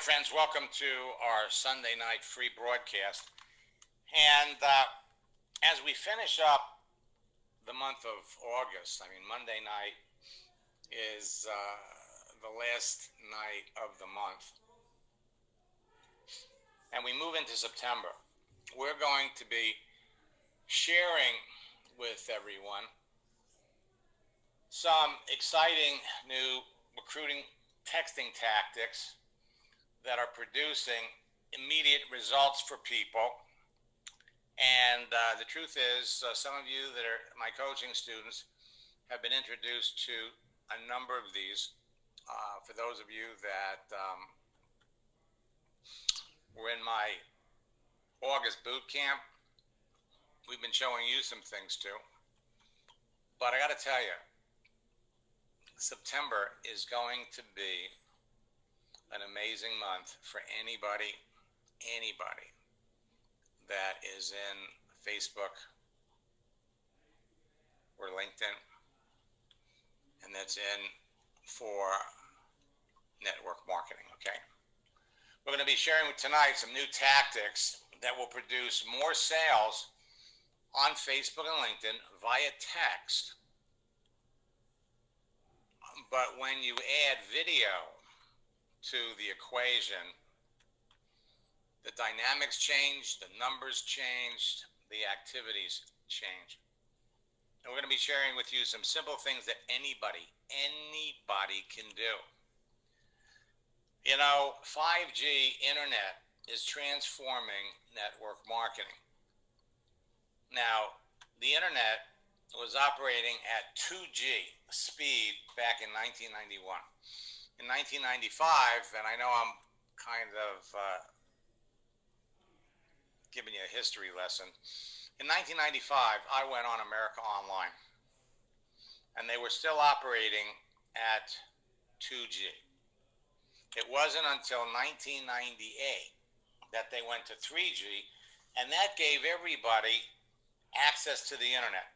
friends, welcome to our Sunday night free broadcast. And as we finish up the month of August, Monday night is the last night of the month. And we move into September. We're going to be sharing with everyone some exciting new recruiting texting tactics that are producing immediate results for people. And the truth is, some of you that are my coaching students have been introduced to a number of these. For those of you that were in my August boot camp, we've been showing you some things too. But I got to tell you, September is going to be an amazing month for anybody that is in Facebook or LinkedIn, and that's in for network marketing, okay? We're going to be sharing tonight some new tactics that will produce more sales on Facebook and LinkedIn via text. But when you add video to the equation, the dynamics change, the numbers changed, the activities change. And we're going to be sharing with you some simple things that anybody can do. You know, 5G internet is transforming network marketing. Now, the internet was operating at 2G speed back in 1991. In 1995, and I know I'm kind of giving you a history lesson. In 1995, I went on America Online, and they were still operating at 2G. It wasn't until 1998 that they went to 3G, and that gave everybody access to the internet.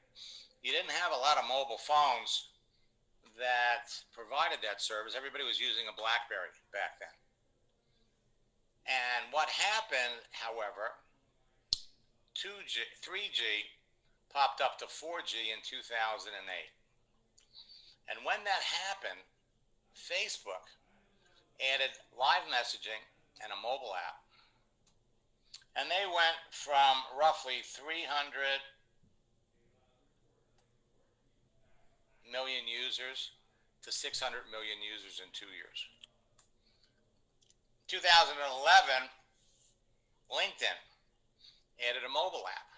You didn't have a lot of mobile phones that provided that service. Everybody was using a BlackBerry back then. And what happened, however, 3G popped up to 4G in 2008. And when that happened, Facebook added live messaging and a mobile app. And they went from roughly 300 million users to 600 million users in 2 years. 2011, LinkedIn added a mobile app,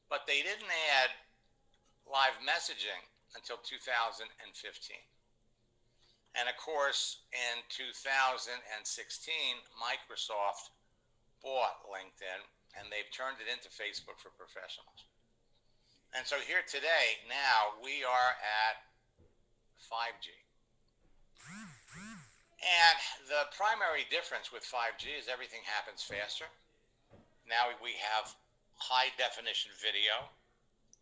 but they didn't add live messaging until 2015. And of course, in 2016, Microsoft bought LinkedIn, and they've turned it into Facebook for professionals. And so here today, now we are at 5G. And the primary difference with 5G is everything happens faster. Now we have high definition video.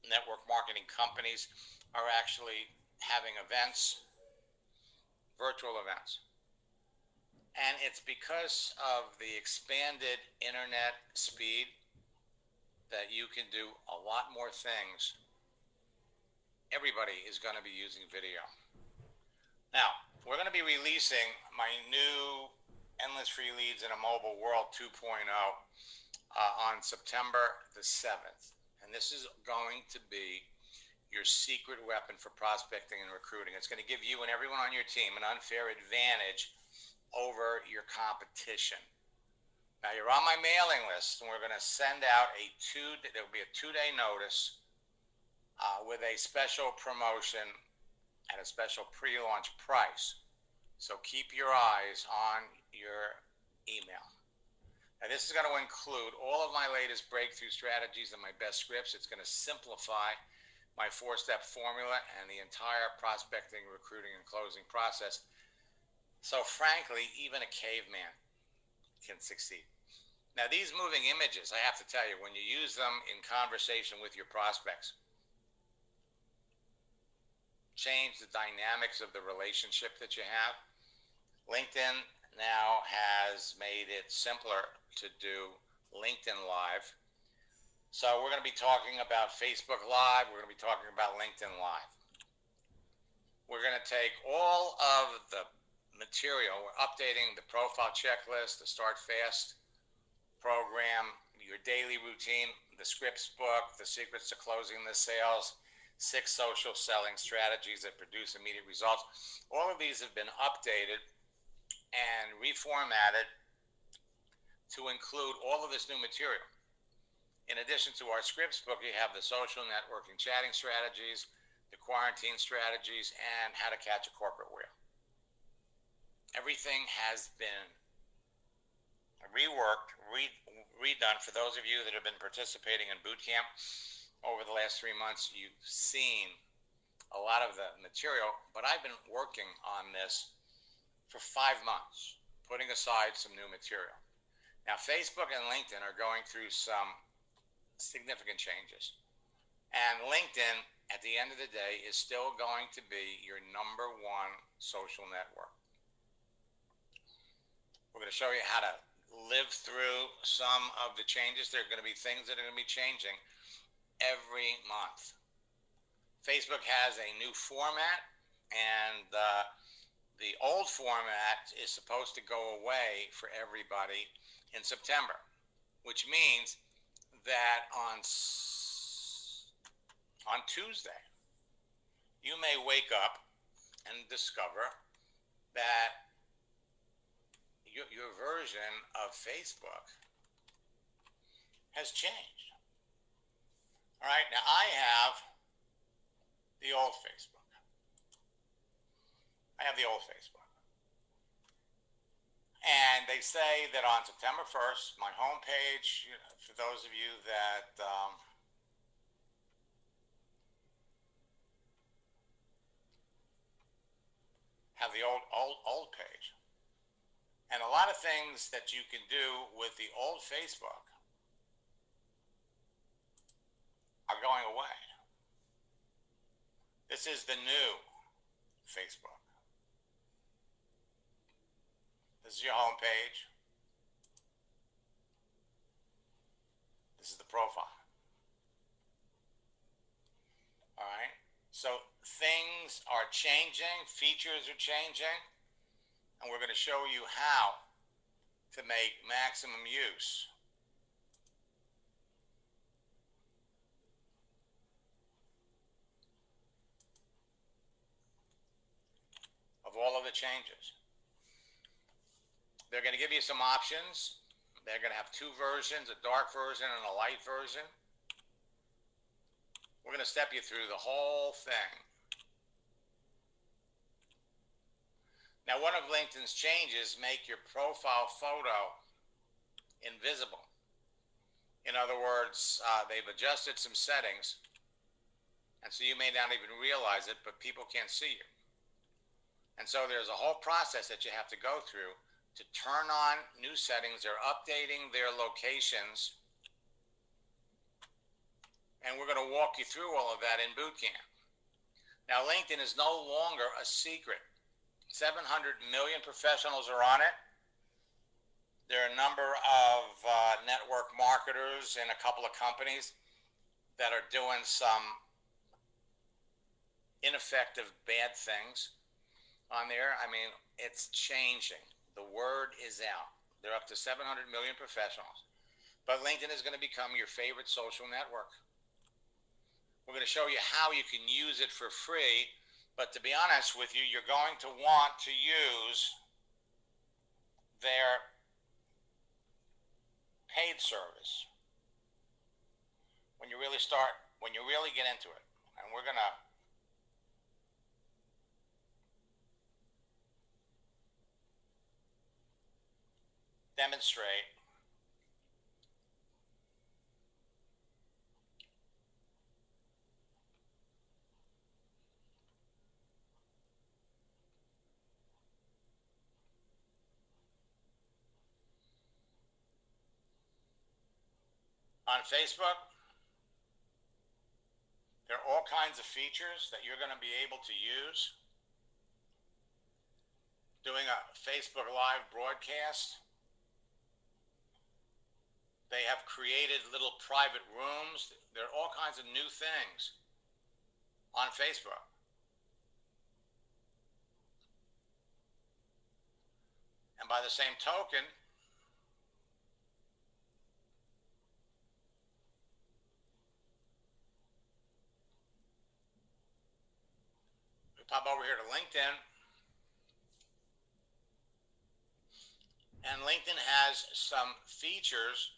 Network marketing companies are actually having events, virtual events. And it's because of the expanded internet speed that you can do a lot more things. Everybody is going to be using video. Now, we're going to be releasing my new Endless Free Leads in a Mobile World 2.0 on September the 7th. And this is going to be your secret weapon for prospecting and recruiting. It's going to give you and everyone on your team an unfair advantage over your competition. Now, you're on my mailing list, and we're going to send out there will be a 2-day notice with a special promotion at a special pre-launch price. So keep your eyes on your email. Now, this is going to include all of my latest breakthrough strategies and my best scripts. It's going to simplify my 4-step formula and the entire prospecting, recruiting, and closing process. So frankly, even a caveman can succeed. Now, these moving images, I have to tell you, when you use them in conversation with your prospects, change the dynamics of the relationship that you have. LinkedIn now has made it simpler to do LinkedIn Live. So we're going to be talking about Facebook Live. We're going to be talking about LinkedIn Live. We're going to take all of the material. We're updating the profile checklist, the Start Fast program, your daily routine, the scripts book, the secrets to closing the sales, 6 social selling strategies that produce immediate results. All of these have been updated and reformatted to include all of this new material. In addition to our scripts book, you have the social networking chatting strategies, the quarantine strategies, and how to catch a corporate whale. Everything has been reworked, redone. For those of you that have been participating in boot camp over the last 3 months, you've seen a lot of the material, but I've been working on this for 5 months, putting aside some new material. Now, Facebook and LinkedIn are going through some significant changes. And LinkedIn, at the end of the day, is still going to be your #1 social network. We're going to show you how to live through some of the changes. There are going to be things that are going to be changing every month. Facebook has a new format, and the old format is supposed to go away for everybody in September, which means that on Tuesday, you may wake up and discover that your version of Facebook has changed. All right, now I have the old Facebook. And they say that on September 1st, my homepage, for those of you that have the old page, and a lot of things that you can do with the old Facebook are going away. This is the new Facebook. This is your home page. This is the profile. All right. So things are changing, features are changing, and we're going to show you how to make maximum use of all of the changes. They're going to give you some options. They're going to have 2 versions, a dark version and a light version. We're going to step you through the whole thing. Now, one of LinkedIn's changes make your profile photo invisible. In other words, they've adjusted some settings, and so you may not even realize it, but people can't see you. And so there's a whole process that you have to go through to turn on new settings. They're updating their locations, and we're going to walk you through all of that in boot camp. Now, LinkedIn is no longer a secret. 700 million professionals are on it. There are a number of network marketers and a couple of companies that are doing some ineffective, bad things on there. I mean, it's changing. The word is out. They're up to 700 million professionals. But LinkedIn is going to become your favorite social network. We're going to show you how you can use it for free. But to be honest with you, you're going to want to use their paid service when you really get into it. And we're going to demonstrate on Facebook. There are all kinds of features that you're going to be able to use doing a Facebook Live broadcast. They have created little private rooms. There are all kinds of new things on Facebook. And by the same token, we pop over here to LinkedIn. And LinkedIn has some features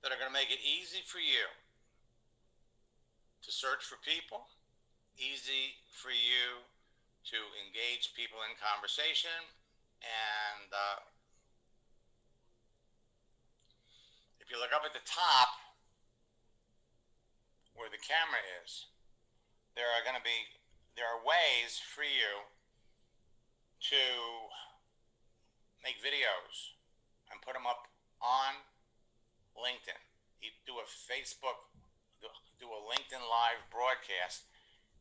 that are going to make it easy for you to search for people, easy for you to engage people in conversation, and if you look up at the top where the camera is, there are ways for you to make videos and put them up on LinkedIn. You do a LinkedIn Live broadcast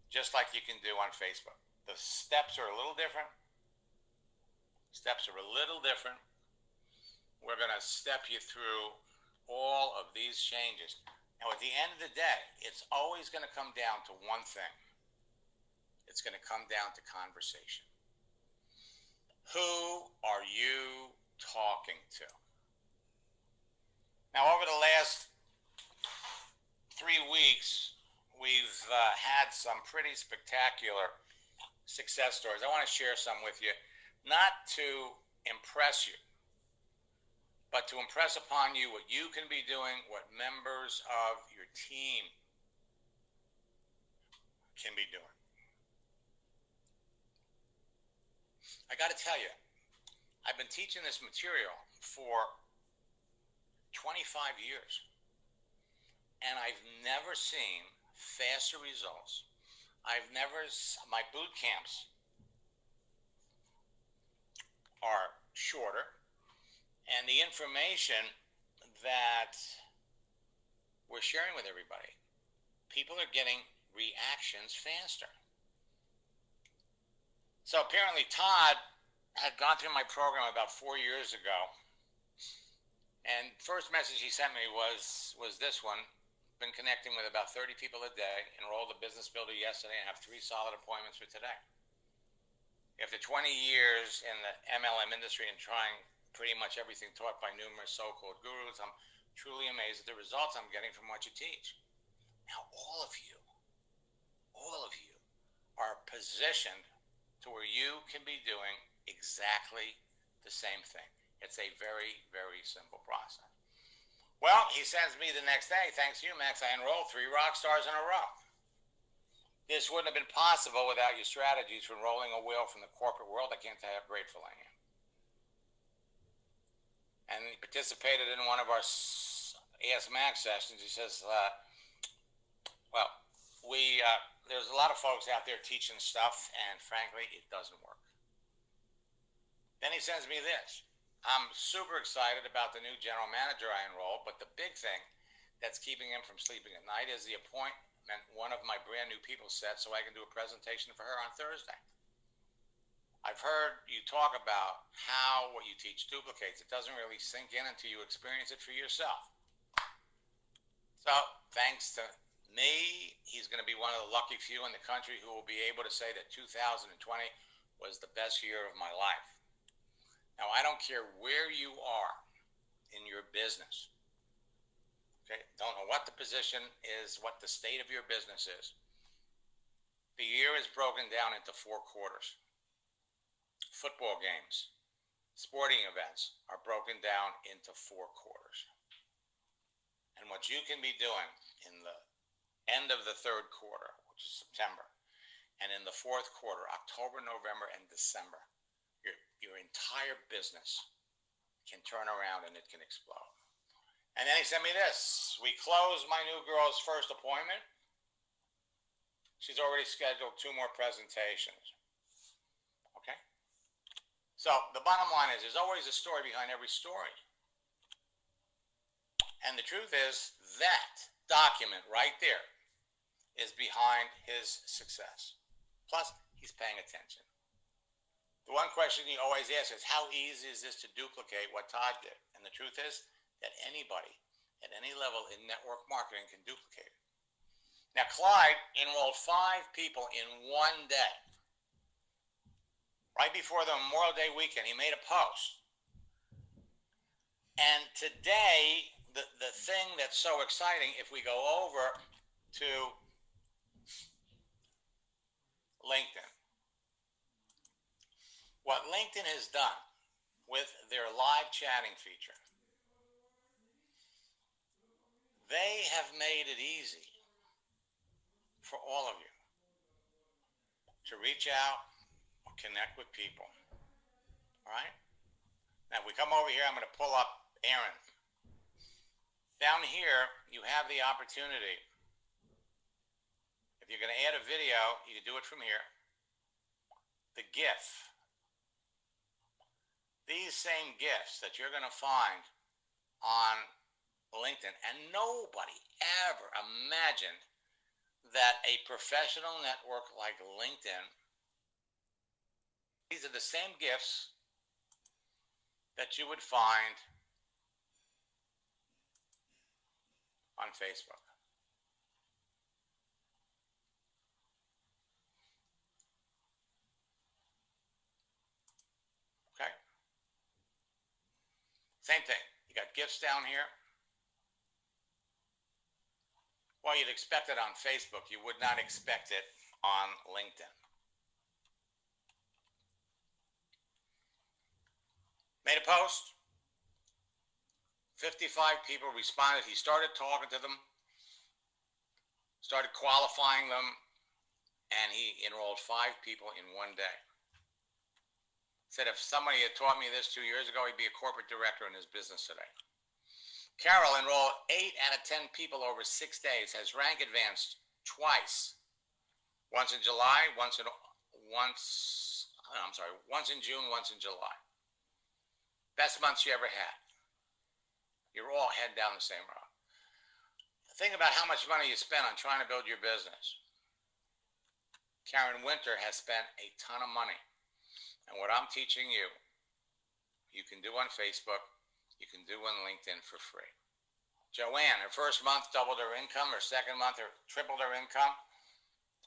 just like you can do on Facebook. The steps are a little different. We're going to step you through all of these changes. Now, at the end of the day, it's always going to come down to one thing. It's going to come down to conversation. Who are you talking to? Now, over the last 3 weeks, we've had some pretty spectacular success stories. I want to share some with you, not to impress you, but to impress upon you what you can be doing, what members of your team can be doing. I got to tell you, I've been teaching this material for 25 years, and I've never seen faster results. My boot camps are shorter, and the information that we're sharing with everybody, people are getting reactions faster. So apparently Todd had gone through my program about 4 years ago, and first message he sent me was this one: been connecting with about 30 people a day, enrolled a business builder yesterday, and have 3 solid appointments for today. After 20 years in the MLM industry and trying pretty much everything taught by numerous so-called gurus, I'm truly amazed at the results I'm getting from what you teach. Now, all of you are positioned to where you can be doing exactly the same thing. It's a very, very simple process. Well, he sends me the next day, thanks to you, Max, I enrolled 3 rock stars in a row. This wouldn't have been possible without your strategies for enrolling a whale from the corporate world. I can't tell you how grateful I am. And he participated in one of our Ask Max sessions. He says, there's a lot of folks out there teaching stuff, and frankly, it doesn't work. Then he sends me this. I'm super excited about the new general manager I enrolled, but the big thing that's keeping him from sleeping at night is the appointment one of my brand new people set so I can do a presentation for her on Thursday. I've heard you talk about how what you teach duplicates. It doesn't really sink in until you experience it for yourself. So, thanks to me, he's going to be one of the lucky few in the country who will be able to say that 2020 was the best year of my life. Now, I don't care where you are in your business. Okay, don't know what the position is, what the state of your business is. The year is broken down into 4 quarters. Football games, sporting events are broken down into 4 quarters. And what you can be doing in the end of the 3rd quarter, which is September, and in the 4th quarter, October, November, and December, your entire business can turn around and it can explode. And then he sent me this. We closed my new girl's first appointment. She's already scheduled 2 more presentations. Okay? So the bottom line is there's always a story behind every story. And the truth is that document right there is behind his success. Plus, he's paying attention. The one question you always ask is, how easy is this to duplicate what Todd did? And the truth is that anybody at any level in network marketing can duplicate it. Now, Clyde enrolled 5 people in one day. Right before the Memorial Day weekend, he made a post. And today, the thing that's so exciting, if we go over to LinkedIn, what LinkedIn has done with their live chatting feature, they have made it easy for all of you to reach out or connect with people. All right? Now, if we come over here, I'm going to pull up Aaron. Down here, you have the opportunity. If you're going to add a video, you can do it from here. The GIF. These same GIFs that you're going to find on LinkedIn, and nobody ever imagined that a professional network like LinkedIn, these are the same GIFs that you would find on Facebook. Okay? Same thing. You got GIFs down here. Well, you'd expect it on Facebook. You would not expect it on LinkedIn. Made a post. 55 people responded. He started talking to them, started qualifying them, and he enrolled 5 people in one day. Said if somebody had taught me this 2 years ago, he'd be a corporate director in his business today. Carol enrolled 8 out of 10 people over 6 days, has rank advanced twice. Once in July, once in June, once in July. Best month she ever had. You're all heading down the same road. Think about how much money you spend on trying to build your business. Karen Winter has spent a ton of money. And what I'm teaching you, you can do on Facebook, you can do on LinkedIn for free. Joanne, her first month doubled her income, her second month tripled her income.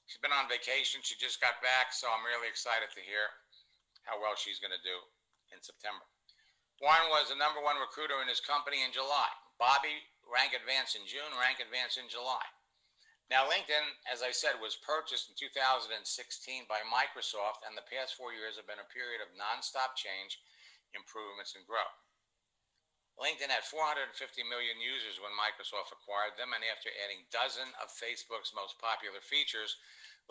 She's been on vacation, she just got back, so I'm really excited to hear how well she's going to do in September. Warren was the #1 recruiter in his company in July. Bobby, rank advanced in June, rank advanced in July. Now, LinkedIn, as I said, was purchased in 2016 by Microsoft, and the past 4 years have been a period of nonstop change, improvements, and growth. LinkedIn had 450 million users when Microsoft acquired them, and after adding dozens of Facebook's most popular features,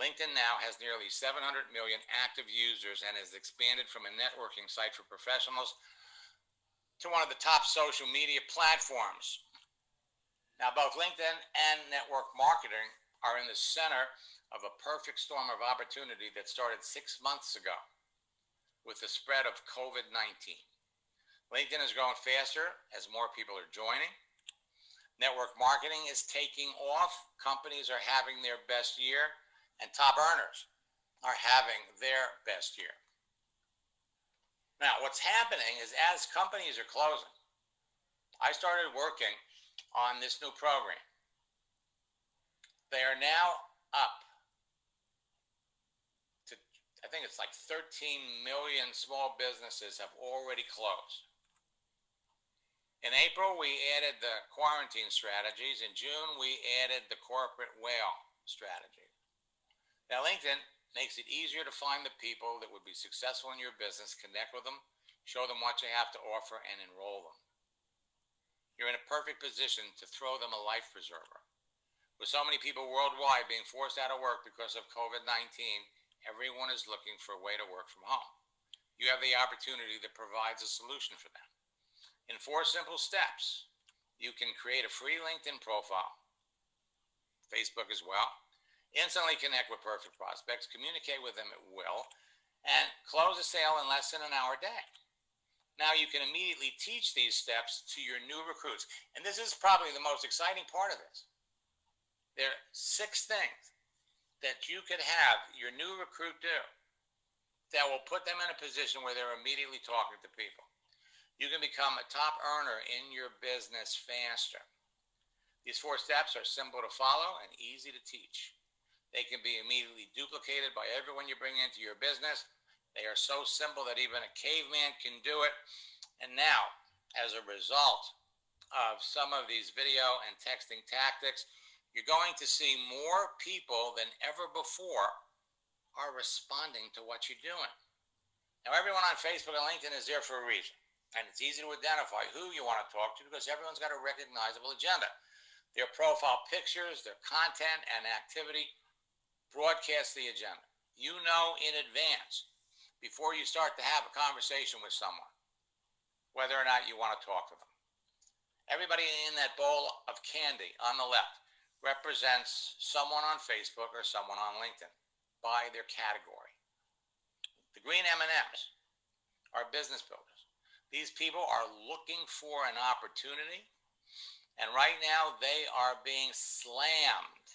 LinkedIn now has nearly 700 million active users and has expanded from a networking site for professionals to one of the top social media platforms. Now, both LinkedIn and network marketing are in the center of a perfect storm of opportunity that started 6 months ago with the spread of COVID-19. LinkedIn is growing faster as more people are joining. Network marketing is taking off. Companies are having their best year, and top earners are having their best year. Now, what's happening is as companies are closing, I started working on this new program. They are now up to, I think it's like 13 million small businesses have already closed. In April, we added the quarantine strategies. In June, we added the corporate whale strategy. Now, LinkedIn makes it easier to find the people that would be successful in your business, connect with them, show them what you have to offer, and enroll them. You're in a perfect position to throw them a life preserver. With so many people worldwide being forced out of work because of COVID-19, everyone is looking for a way to work from home. You have the opportunity that provides a solution for them. In 4 simple steps, you can create a free LinkedIn profile, Facebook as well, instantly connect with perfect prospects, communicate with them at will, and close a sale in less than an hour a day. Now you can immediately teach these steps to your new recruits. And this is probably the most exciting part of this. There are 6 things that you could have your new recruit do that will put them in a position where they're immediately talking to people. You can become a top earner in your business faster. These 4 steps are simple to follow and easy to teach. They can be immediately duplicated by everyone you bring into your business. They are so simple that even a caveman can do it. And now, as a result of some of these video and texting tactics, you're going to see more people than ever before are responding to what you're doing. Now, everyone on Facebook and LinkedIn is there for a reason. And it's easy to identify who you want to talk to because everyone's got a recognizable agenda. Their profile pictures, their content, and activity broadcast the agenda. You know in advance, before you start to have a conversation with someone, whether or not you want to talk to them. Everybody in that bowl of candy on the left represents someone on Facebook or someone on LinkedIn by their category. The green M&Ms are business builders. These people are looking for an opportunity, and right now they are being slammed,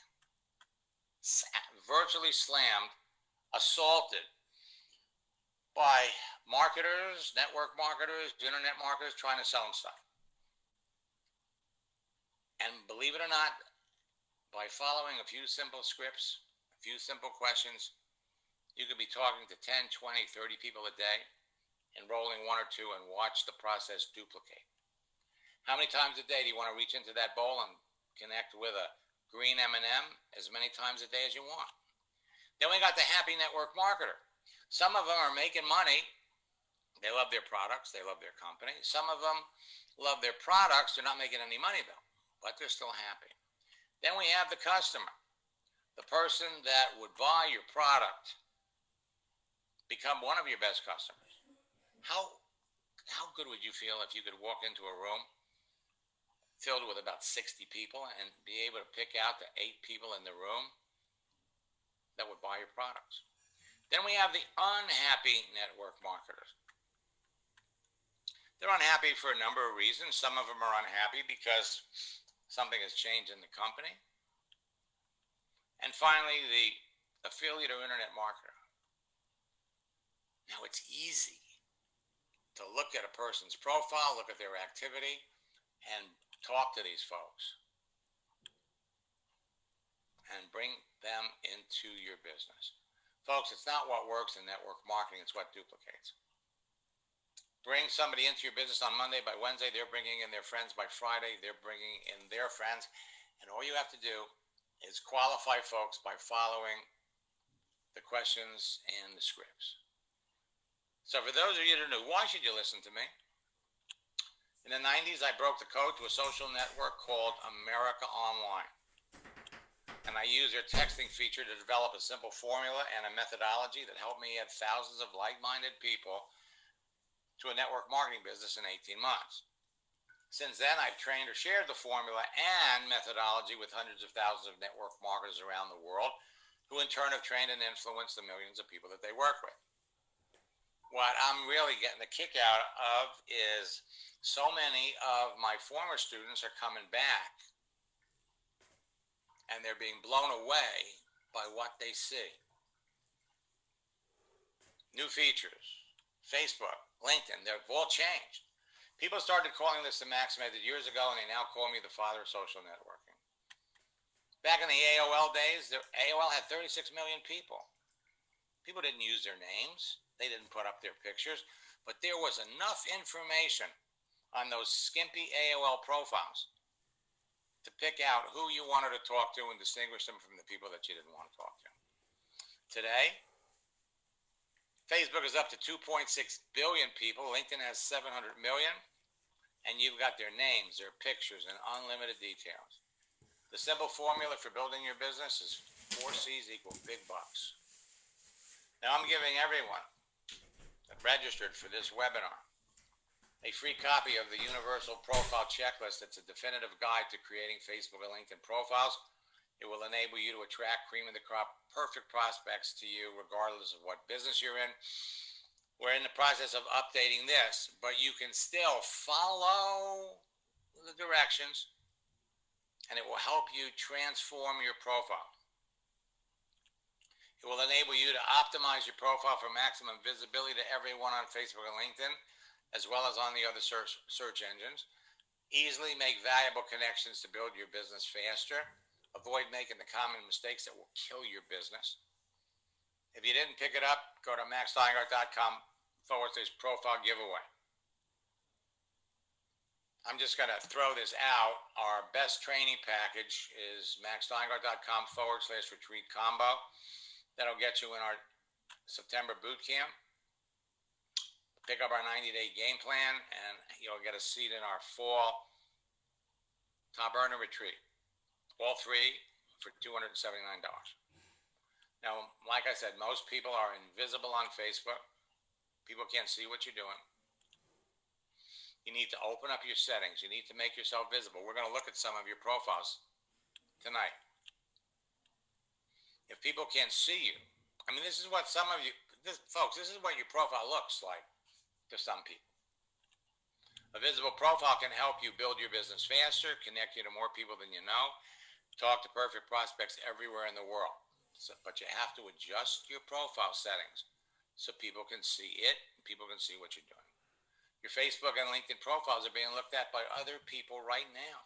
virtually slammed, assaulted by marketers, network marketers, internet marketers trying to sell them stuff. And believe it or not, by following a few simple scripts, a few simple questions, you could be talking to 10, 20, 30 people a day, enrolling 1 or 2 and watch the process duplicate. How many times a day do you want to reach into that bowl and connect with a green M&M? As many times a day as you want. Then we got the happy network marketer. Some of them are making money. They love their products. They love their company. Some of them love their products. They're not making any money though, but they're still happy. Then we have the customer, the person that would buy your product, become one of your best customers. How good would you feel if you could walk into a room filled with about 60 people and be able to pick out the 8 people in the room that would buy your products? Then we have the unhappy network marketers. They're unhappy for a number of reasons. Some of them are unhappy because something has changed in the company. And finally, the affiliate or internet marketer. Now, it's easy to look at a person's profile, look at their activity, and talk to these folks and bring them into your business. Folks, it's not what works in network marketing, it's what duplicates. Bring somebody into your business on Monday. By Wednesday, they're bringing in their friends. By Friday, they're bringing in their friends. And all you have to do is qualify folks by following the questions and the scripts. So for those of you that are new, why should you listen to me? In the 90s, I broke the code to a social network called America Online. And I used their texting feature to develop a simple formula and a methodology that helped me add thousands of like-minded people to a network marketing business in 18 months. Since then, I've trained or shared the formula and methodology with hundreds of thousands of network marketers around the world, who in turn have trained and influenced the millions of people that they work with. What I'm really getting a kick out of is so many of my former students are coming back and they're being blown away by what they see. New features, Facebook, LinkedIn, they've all changed. People started calling this the Max method years ago, and they now call me the father of social networking. Back in the AOL days, AOL had 36 million people. People didn't use their names. They didn't put up their pictures, but there was enough information on those skimpy AOL profiles to pick out who you wanted to talk to and distinguish them from the people that you didn't want to talk to. Today, Facebook is up to 2.6 billion people. LinkedIn has 700 million, and you've got their names, their pictures, and unlimited details. The simple formula for building your business is 4 C's equal big bucks. Now, I'm giving everyone that registered for this webinar a free copy of the Universal Profile Checklist. It's a definitive guide to creating Facebook and LinkedIn profiles. It will enable you to attract cream of the crop, perfect prospects to you regardless of what business you're in. We're in the process of updating this, but you can still follow the directions and it will help you transform your profile. It will enable you to optimize your profile for maximum visibility to everyone on Facebook and LinkedIn, as well as on the other search engines. Easily make valuable connections to build your business faster. Avoid making the common mistakes that will kill your business. If you didn't pick it up, go to maxsteingart.com/profile giveaway. I'm just going to throw this out. Our best training package is maxsteingart.com/retreat combo. That'll get you in our September boot camp. Pick up our 90-day game plan, and you'll get a seat in our fall top earner retreat. All three for $279. Now, like I said, most people are invisible on Facebook. People can't see what you're doing. You need to open up your settings. You need to make yourself visible. We're going to look at some of your profiles tonight. If people can't see you, I mean, this is what some of you, folks, this is what your profile looks like to some people. A visible profile can help you build your business faster, connect you to more people than you know, talk to perfect prospects everywhere in the world. But you have to adjust your profile settings so people can see it, and people can see what you're doing. Your Facebook and LinkedIn profiles are being looked at by other people right now.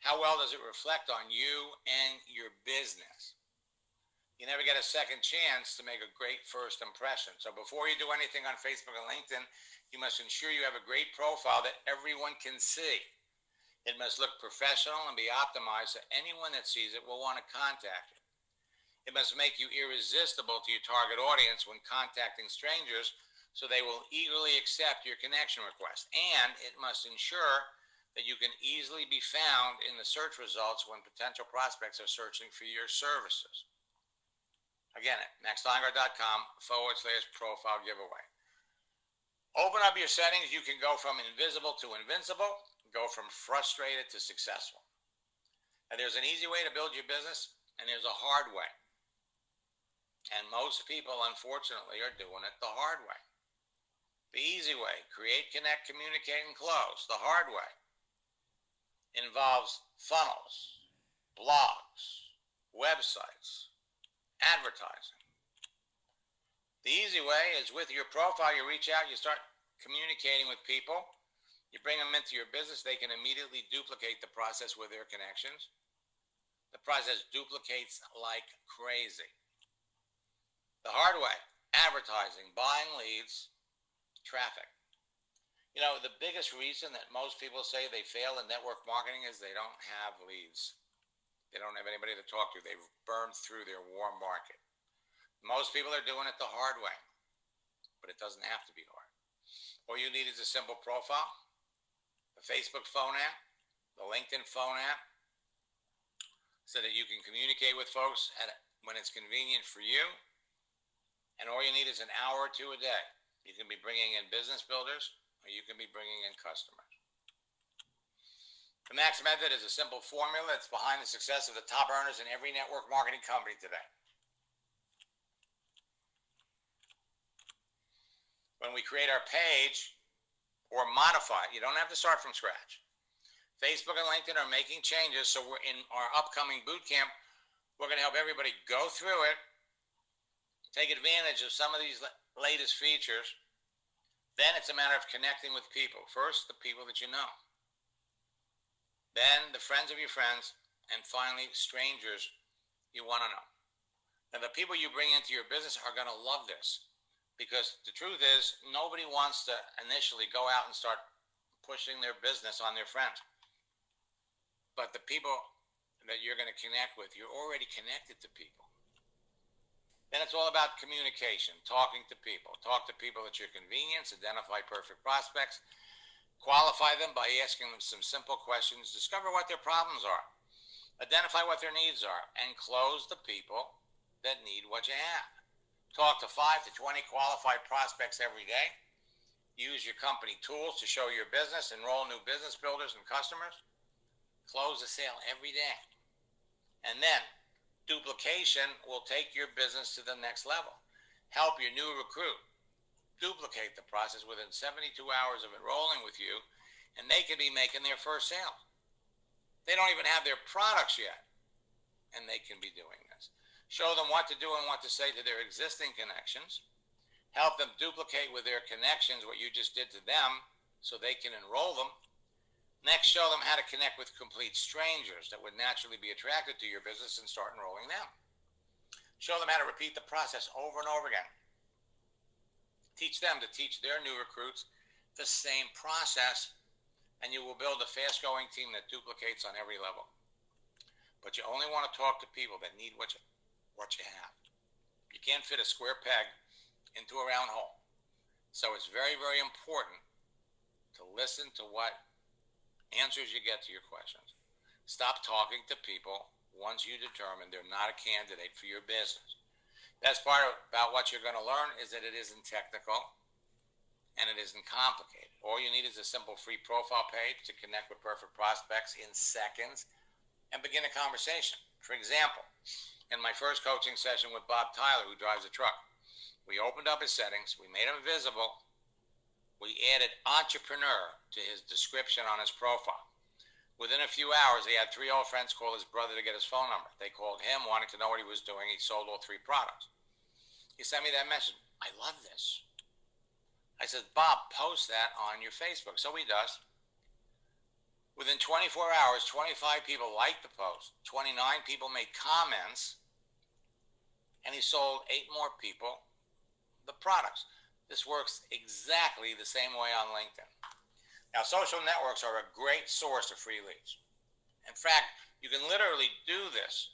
How well does it reflect on you and your business? You never get a second chance to make a great first impression. So before you do anything on Facebook and LinkedIn, you must ensure you have a great profile that everyone can see. It must look professional and be optimized so anyone that sees it will want to contact you. It must make you irresistible to your target audience when contacting strangers, so they will eagerly accept your connection request. And it must ensure that you can easily be found in the search results when potential prospects are searching for your services. Again, at maxsteingart.com/profile giveaway. Open up your settings. You can go from invisible to invincible, go from frustrated to successful. And there's an easy way to build your business, and there's a hard way. And most people, unfortunately, are doing it the hard way. The easy way, create, connect, communicate, and close. The hard way involves funnels, blogs, websites, advertising. The easy way is with your profile, you reach out, you start communicating with people, you bring them into your business, they can immediately duplicate the process with their connections. The process duplicates like crazy. The hard way, advertising, buying leads, traffic. You know, the biggest reason that most people say they fail in network marketing is they don't have leads. They don't have anybody to talk to. They've burned through their warm market. Most people are doing it the hard way, but it doesn't have to be hard. All you need is a simple profile, the Facebook phone app, the LinkedIn phone app, so that you can communicate with folks when it's convenient for you. And all you need is an hour or two a day. You can be bringing in business builders, or you can be bringing in customers. The Max Method is a simple formula that's behind the success of the top earners in every network marketing company today. When we create our page or modify it, you don't have to start from scratch. Facebook and LinkedIn are making changes, so we're in our upcoming boot camp. We're going to help everybody go through it, take advantage of some of these latest features. Then it's a matter of connecting with people. First, the people that you know. Then the friends of your friends, and finally, strangers you want to know. Now, the people you bring into your business are going to love this, because the truth is, nobody wants to initially go out and start pushing their business on their friends. But the people that you're going to connect with, you're already connected to people. Then it's all about communication, talking to people. Talk to people at your convenience, identify perfect prospects, qualify them by asking them some simple questions, discover what their problems are, identify what their needs are, and close the people that need what you have. Talk to 5 to 20 qualified prospects every day. Use your company tools to show your business, enroll new business builders and customers. Close a sale every day. And then duplication will take your business to the next level. Help your new recruit duplicate the process within 72 hours of enrolling with you, and they could be making their first sale. They don't even have their products yet, and they can be doing this. Show them what to do and what to say to their existing connections. Help them duplicate with their connections what you just did to them so they can enroll them. Next, show them how to connect with complete strangers that would naturally be attracted to your business and start enrolling them. Show them how to repeat the process over and over again. Teach them to teach their new recruits the same process, and you will build a fast-growing team that duplicates on every level. But you only want to talk to people that need what you have. You can't fit a square peg into a round hole. So it's very, very important to listen to what answers you get to your questions. Stop talking to people once you determine they're not a candidate for your business. Best part about what you're going to learn is that it isn't technical and it isn't complicated. All you need is a simple free profile page to connect with perfect prospects in seconds and begin a conversation. For example, in my first coaching session with Bob Tyler, who drives a truck, we opened up his settings, we made him visible, we added entrepreneur to his description on his profile. Within a few hours, he had 3 old friends call his brother to get his phone number. They called him wanting to know what he was doing. He sold all 3 products. He sent me that message. I love this. I said, Bob, post that on your Facebook. So he does. Within 24 hours, 25 people liked the post. 29 people made comments. And he sold 8 more people the products. This works exactly the same way on LinkedIn. Now, social networks are a great source of free leads. In fact, you can literally do this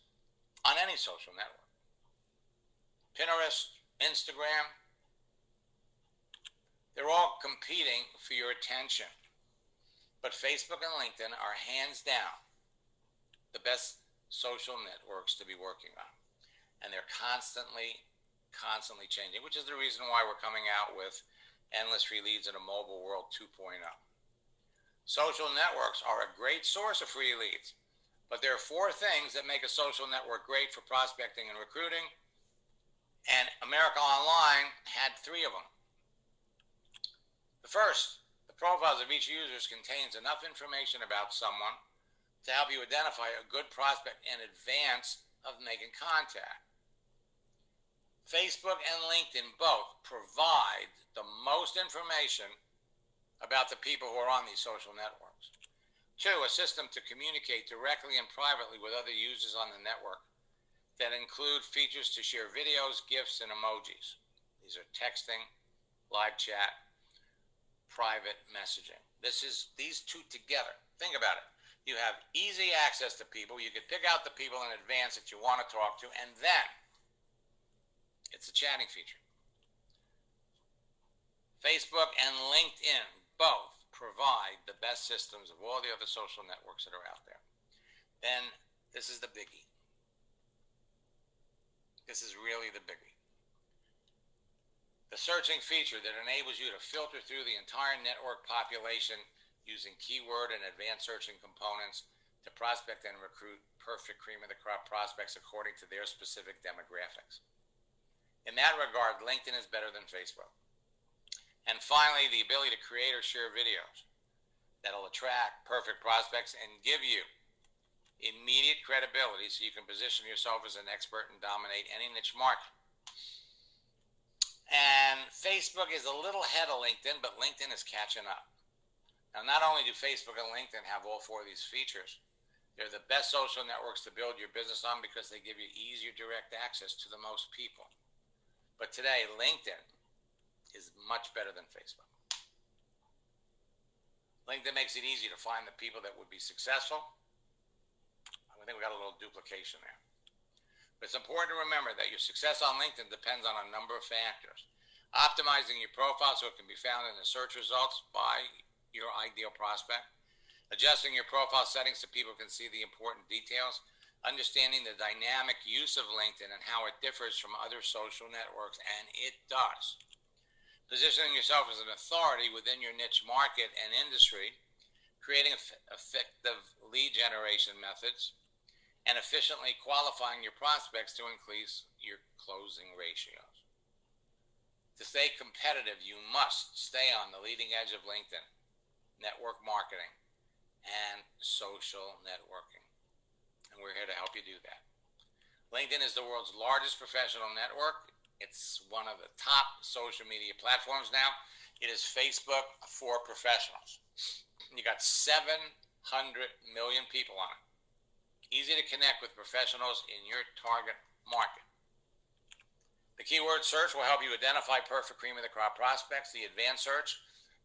on any social network. Pinterest, Instagram, they're all competing for your attention. But Facebook and LinkedIn are hands down the best social networks to be working on. And they're constantly changing, which is the reason why we're coming out with Endless Free Leads in a Mobile World 2.0. Social networks are a great source of free leads, but there are 4 things that make a social network great for prospecting and recruiting, and America Online had 3 of them. The first, the profiles of each user contains enough information about someone to help you identify a good prospect in advance of making contact. Facebook and LinkedIn both provide the most information about the people who are on these social networks. 2, a system to communicate directly and privately with other users on the network that include features to share videos, GIFs, and emojis. These are texting, live chat, private messaging. These 2 together. Think about it. You have easy access to people. You can pick out the people in advance that you want to talk to, and then it's a chatting feature. Facebook and LinkedIn both provide the best systems of all the other social networks that are out there. Then this is the biggie. This is really the biggie. The searching feature that enables you to filter through the entire network population using keyword and advanced searching components to prospect and recruit perfect cream of the crop prospects according to their specific demographics. In that regard, LinkedIn is better than Facebook. And finally, the ability to create or share videos that'll attract perfect prospects and give you immediate credibility so you can position yourself as an expert and dominate any niche market. And Facebook is a little ahead of LinkedIn, but LinkedIn is catching up. Now, not only do Facebook and LinkedIn have all 4 of these features, they're the best social networks to build your business on because they give you easier direct access to the most people. But today, LinkedIn is much better than Facebook. LinkedIn makes it easy to find the people that would be successful. I think we got a little duplication there. But it's important to remember that your success on LinkedIn depends on a number of factors. Optimizing your profile so it can be found in the search results by your ideal prospect. Adjusting your profile settings so people can see the important details. Understanding the dynamic use of LinkedIn and how it differs from other social networks, and it does. Positioning yourself as an authority within your niche market and industry, creating effective lead generation methods, and efficiently qualifying your prospects to increase your closing ratios. To stay competitive, you must stay on the leading edge of LinkedIn, network marketing, and social networking. And we're here to help you do that. LinkedIn is the world's largest professional network. It's one of the top social media platforms now. It is Facebook for professionals. You got 700 million people on it. Easy to connect with professionals in your target market. The keyword search will help you identify perfect cream of the crop prospects. The advanced search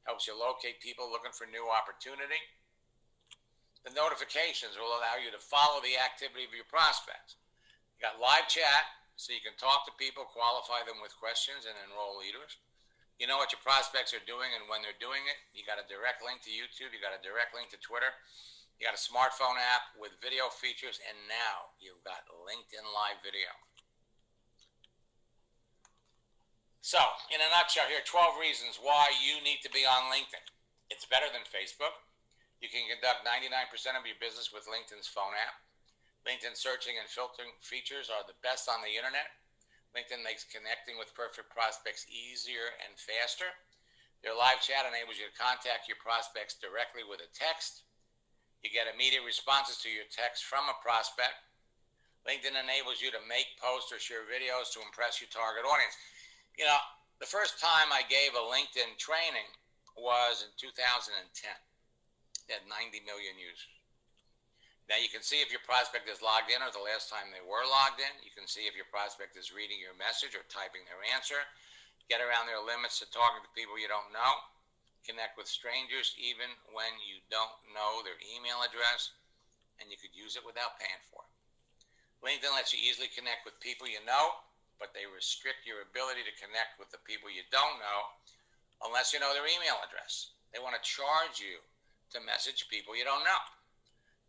helps you locate people looking for new opportunity. The notifications will allow you to follow the activity of your prospects. You got live chat, so you can talk to people, qualify them with questions, and enroll leaders. You know what your prospects are doing and when they're doing it. You got a direct link to YouTube. You got a direct link to Twitter. You got a smartphone app with video features, and now you've got LinkedIn Live Video. So, in a nutshell here, 12 reasons why you need to be on LinkedIn. It's better than Facebook. You can conduct 99% of your business with LinkedIn's phone app. LinkedIn searching and filtering features are the best on the internet. LinkedIn makes connecting with perfect prospects easier and faster. Their live chat enables you to contact your prospects directly with a text. You get immediate responses to your text from a prospect. LinkedIn enables you to make, post, or share videos to impress your target audience. You know, the first time I gave a LinkedIn training was in 2010. It had 90 million users. Now you can see if your prospect is logged in or the last time they were logged in. You can see if your prospect is reading your message or typing their answer. Get around their limits to talking to people you don't know. Connect with strangers even when you don't know their email address, and you could use it without paying for it. LinkedIn lets you easily connect with people you know, but they restrict your ability to connect with the people you don't know unless you know their email address. They want to charge you to message people you don't know.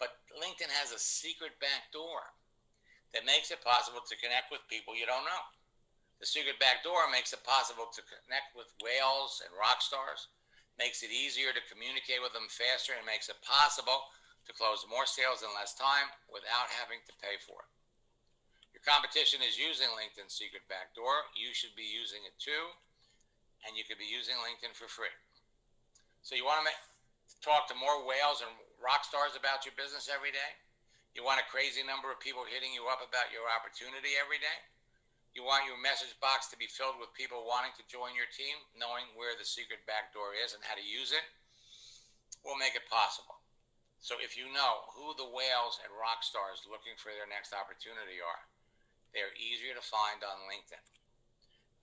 But LinkedIn has a secret back door that makes it possible to connect with people you don't know. The secret back door makes it possible to connect with whales and rock stars, makes it easier to communicate with them faster, and makes it possible to close more sales in less time without having to pay for it. Your competition is using LinkedIn's secret back door. You should be using it too, and you could be using LinkedIn for free. So you want to talk to more whales and rock stars about your business every day? You want a crazy number of people hitting you up about your opportunity every day? You want your message box to be filled with people wanting to join your team, knowing where the secret back door is and how to use it? We'll make it possible. So if you know who the whales and rock stars looking for their next opportunity are, they are easier to find on LinkedIn.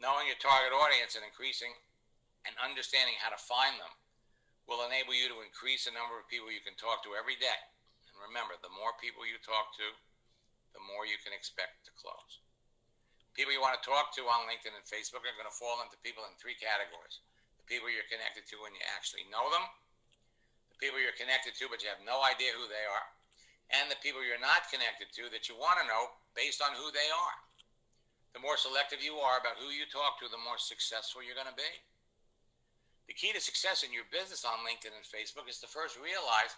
Knowing your target audience and increasing and understanding how to find them will enable you to increase the number of people you can talk to every day. And remember, the more people you talk to, the more you can expect to close. People you want to talk to on LinkedIn and Facebook are going to fall into people in three categories. The people you're connected to when you actually know them, the people you're connected to but you have no idea who they are, and the people you're not connected to that you want to know based on who they are. The more selective you are about who you talk to, the more successful you're going to be. The key to success in your business on LinkedIn and Facebook is to first realize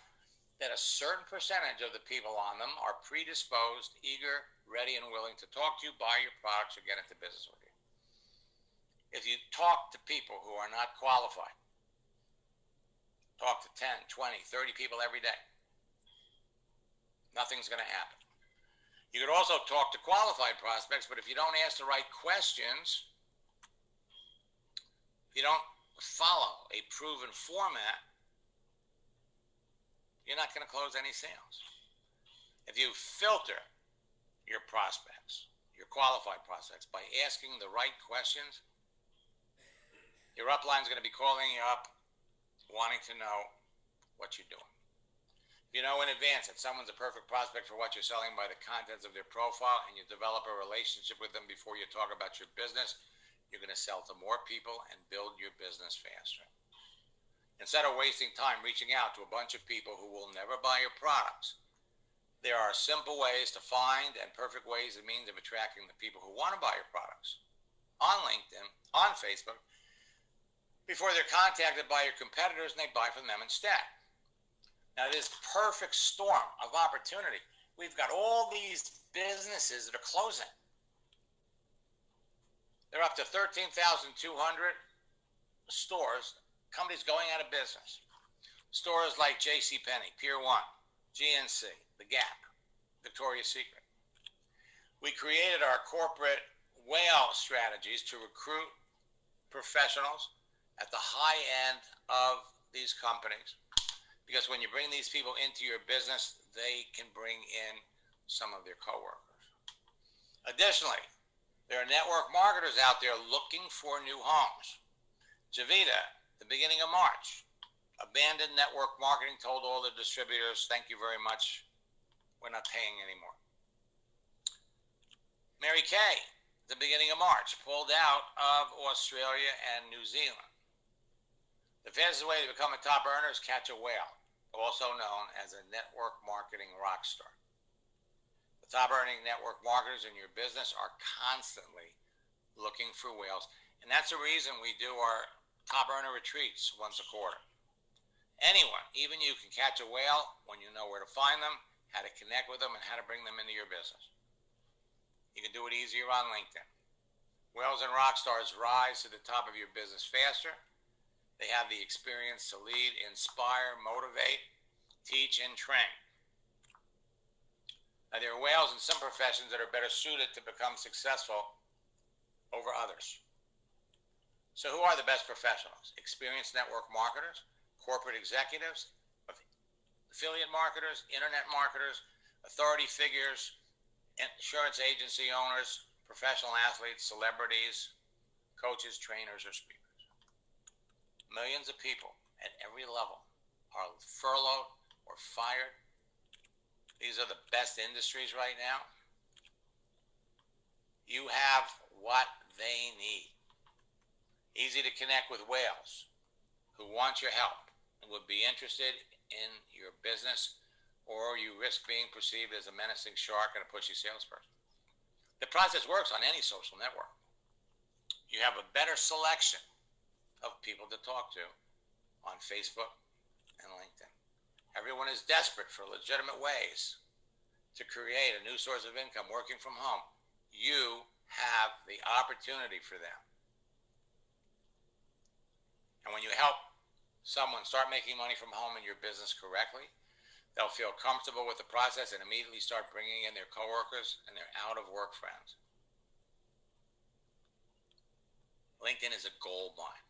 that a certain percentage of the people on them are predisposed, eager, ready, and willing to talk to you, buy your products, or get into business with you. If you talk to people who are not qualified, talk to 10, 20, 30 people every day, nothing's going to happen. You could also talk to qualified prospects, but if you don't ask the right questions, if you don't follow a proven format, you're not going to close any sales. If you filter your prospects, your qualified prospects, by asking the right questions, your upline is going to be calling you up wanting to know what you're doing. If you know in advance that someone's a perfect prospect for what you're selling by the contents of their profile, and you develop a relationship with them before you talk about your business, you're going to sell to more people and build your business faster. Instead of wasting time reaching out to a bunch of people who will never buy your products, there are simple ways to find and perfect ways and means of attracting the people who want to buy your products on LinkedIn, on Facebook, before they're contacted by your competitors and they buy from them instead. Now, this perfect storm of opportunity, we've got all these businesses that are closing. They're up to 13,200 stores, companies going out of business. Stores like JCPenney, Pier 1, GNC, The Gap, Victoria's Secret. We created our corporate whale strategies to recruit professionals at the high end of these companies, because when you bring these people into your business, they can bring in some of their coworkers. Additionally, there are network marketers out there looking for new homes. Javita, the beginning of March, abandoned network marketing, told all the distributors, thank you very much, we're not paying anymore. Mary Kay, the beginning of March, pulled out of Australia and New Zealand. The fastest way to become a top earner is catch a whale, also known as a network marketing rock star. The top earning network marketers in your business are constantly looking for whales, and that's the reason we do our top earner retreats once a quarter. Anyone, even you, can catch a whale when you know where to find them, how to connect with them, and how to bring them into your business. You can do it easier on LinkedIn. Whales and rock stars rise to the top of your business faster. They have the experience to lead, inspire, motivate, teach, and train. Now, there are whales in some professions that are better suited to become successful over others. So who are the best professionals? Experienced network marketers, corporate executives, affiliate marketers, internet marketers, authority figures, insurance agency owners, professional athletes, celebrities, coaches, trainers, or speakers. Millions of people at every level are furloughed or fired. These are the best industries right now. You have what they need. Easy to connect with whales who want your help and would be interested in your business, or you risk being perceived as a menacing shark and a pushy salesperson. The process works on any social network. You have a better selection of people to talk to on Facebook and LinkedIn. Everyone is desperate for legitimate ways to create a new source of income working from home. You have the opportunity for them. And when you help someone start making money from home in your business correctly, they'll feel comfortable with the process and immediately start bringing in their coworkers and their out-of-work friends. LinkedIn is a gold mine.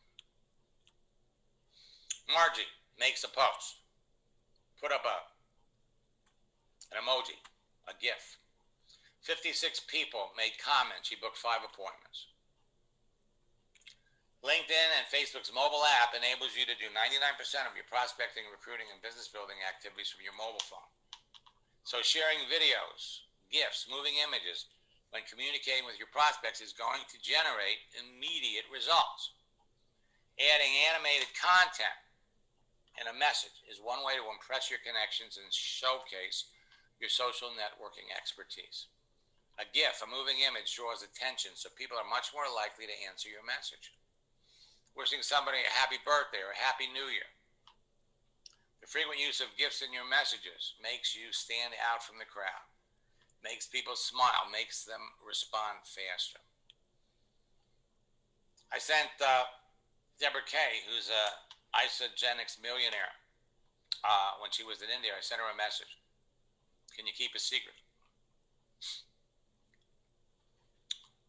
Margie makes a post. Put up an emoji, a GIF. 56 people made comments. She booked 5 appointments. LinkedIn and Facebook's mobile app enables you to do 99% of your prospecting, recruiting, and business building activities from your mobile phone. So sharing videos, GIFs, moving images when communicating with your prospects is going to generate immediate results. Adding animated content and a message is one way to impress your connections and showcase your social networking expertise. A GIF, a moving image, draws attention, so people are much more likely to answer your message. Wishing somebody a happy birthday or a happy new year. The frequent use of GIFs in your messages makes you stand out from the crowd, makes people smile, makes them respond faster. I sent Deborah Kay, who's a isogenics millionaire, when she was in India, I sent her a message. Can you keep a secret?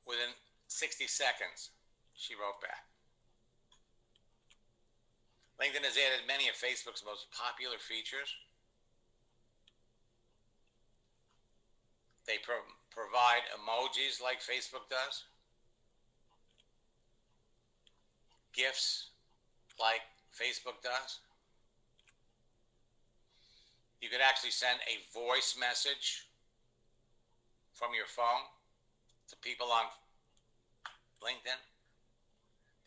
Within 60 seconds, she wrote back. LinkedIn has added many of Facebook's most popular features. They provide emojis like Facebook does, GIFs like Facebook does. You could actually send a voice message from your phone to people on LinkedIn.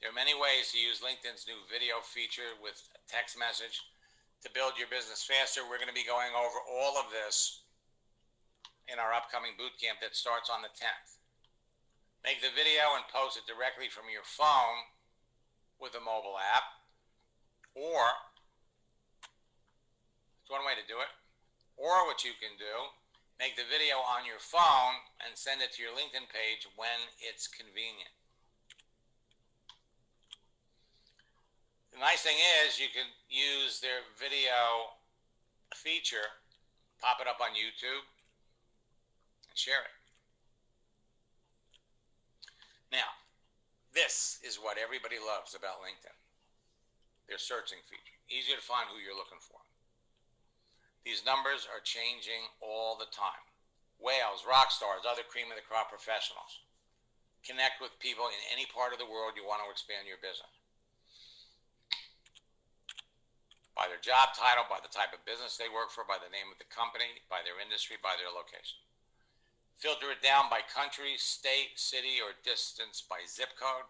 There are many ways to use LinkedIn's new video feature with a text message to build your business faster. We're going to be going over all of this in our upcoming boot camp that starts on the 10th. Make the video and post it directly from your phone with a mobile app, or it's one way to do it. Or what you can do, make the video on your phone and send it to your LinkedIn page when it's convenient. The nice thing is you can use their video feature, pop it up on YouTube, and share it. This is what everybody loves about LinkedIn. Their searching feature. Easier to find who you're looking for. These numbers are changing all the time. Whales, rock stars, other cream of the crop professionals. Connect with people in any part of the world you want to expand your business. By their job title, by the type of business they work for, by the name of the company, by their industry, by their location. Filter it down by country, state, city, or distance by zip code.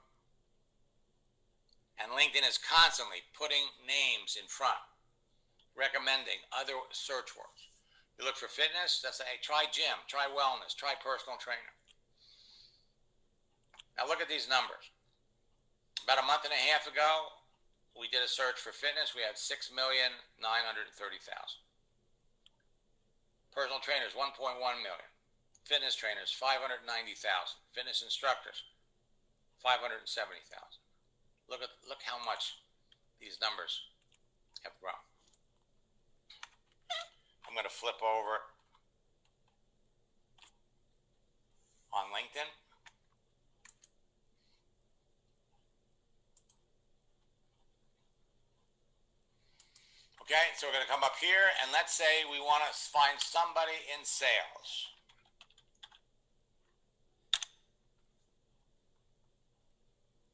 And LinkedIn is constantly putting names in front, recommending other search words. You look for fitness, they'll say, hey, try gym, try wellness, try personal trainer. Now look at these numbers. About a month and a half ago, we did a search for fitness. We had 6,930,000. Personal trainers, 1.1 million. Fitness trainers, 590,000. Fitness instructors, 570,000. Look how much these numbers have grown. I'm going to flip over on LinkedIn. Okay, so we're going to come up here and let's say we want to find somebody in sales.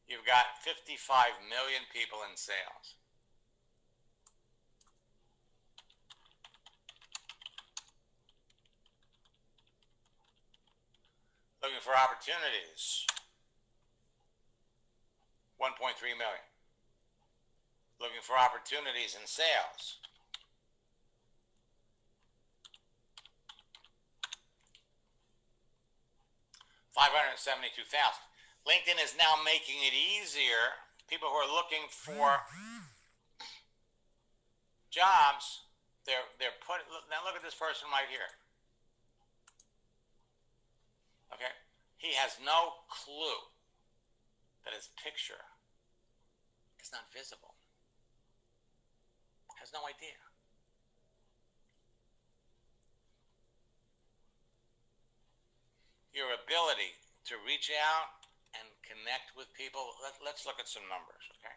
You've got 55 million people in sales. Looking for opportunities. 1.3 million. Looking for opportunities in sales. $572,000. LinkedIn is now making it easier. People who are looking for jobs, they're put. Now look at this person right here. Okay, he has no clue that his picture is not visible. Has no idea. Your ability to reach out and connect with people. Let's look at some numbers, okay?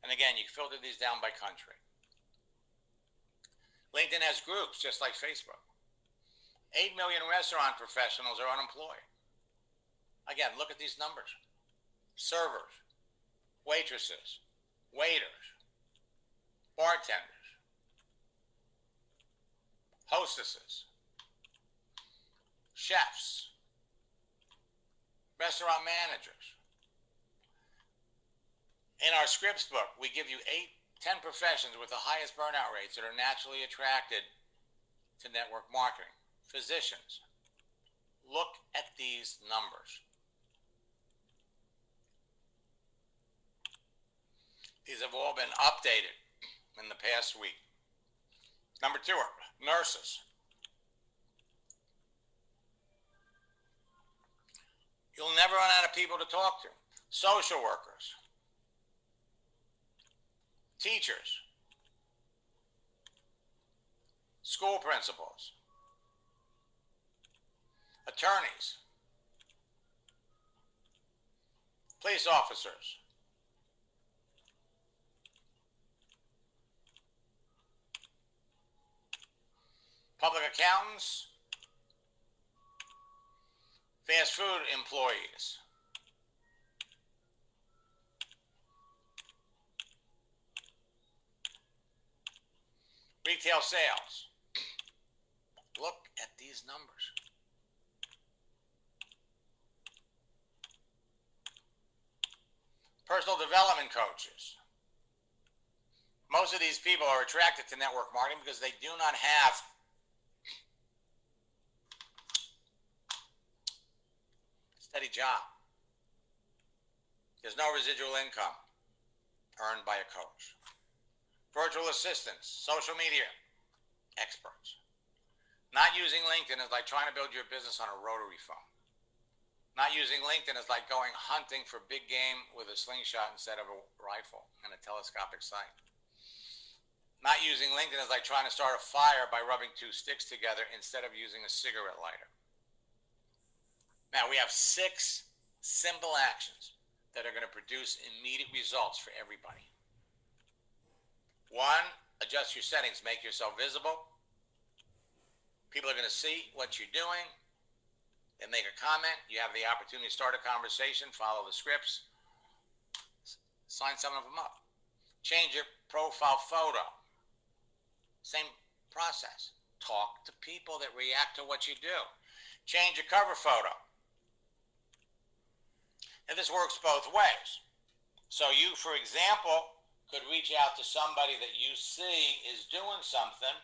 And again, you filter these down by country. LinkedIn has groups just like Facebook. 8 million restaurant professionals are unemployed. Again, look at these numbers. Servers, waitresses, waiters, bartenders, hostesses, chefs, restaurant managers. In our scripts book, we give you 10 professions with the highest burnout rates that are naturally attracted to network marketing. Physicians. Look at these numbers. These have all been updated in the past week. Number 2 are nurses. You'll never run out of people to talk to. Social workers. Teachers. School principals. Attorneys. Police officers. Public accountants. Fast food employees. Retail sales. Look at these numbers. Personal development coaches. Most of these people are attracted to network marketing because they do not have steady job. There's no residual income earned by a coach. Virtual assistants, social media experts. Not using LinkedIn is like trying to build your business on a rotary phone. Not using LinkedIn is like going hunting for big game with a slingshot instead of a rifle and a telescopic sight. Not using LinkedIn is like trying to start a fire by rubbing 2 sticks together instead of using a cigarette lighter. Now, we have 6 simple actions that are going to produce immediate results for everybody. One, adjust your settings, make yourself visible. People are going to see what you're doing. They make a comment. You have the opportunity to start a conversation, follow the scripts, sign some of them up. Change your profile photo. Same process. Talk to people that react to what you do. Change your cover photo. And this works both ways. So you, for example, could reach out to somebody that you see is doing something,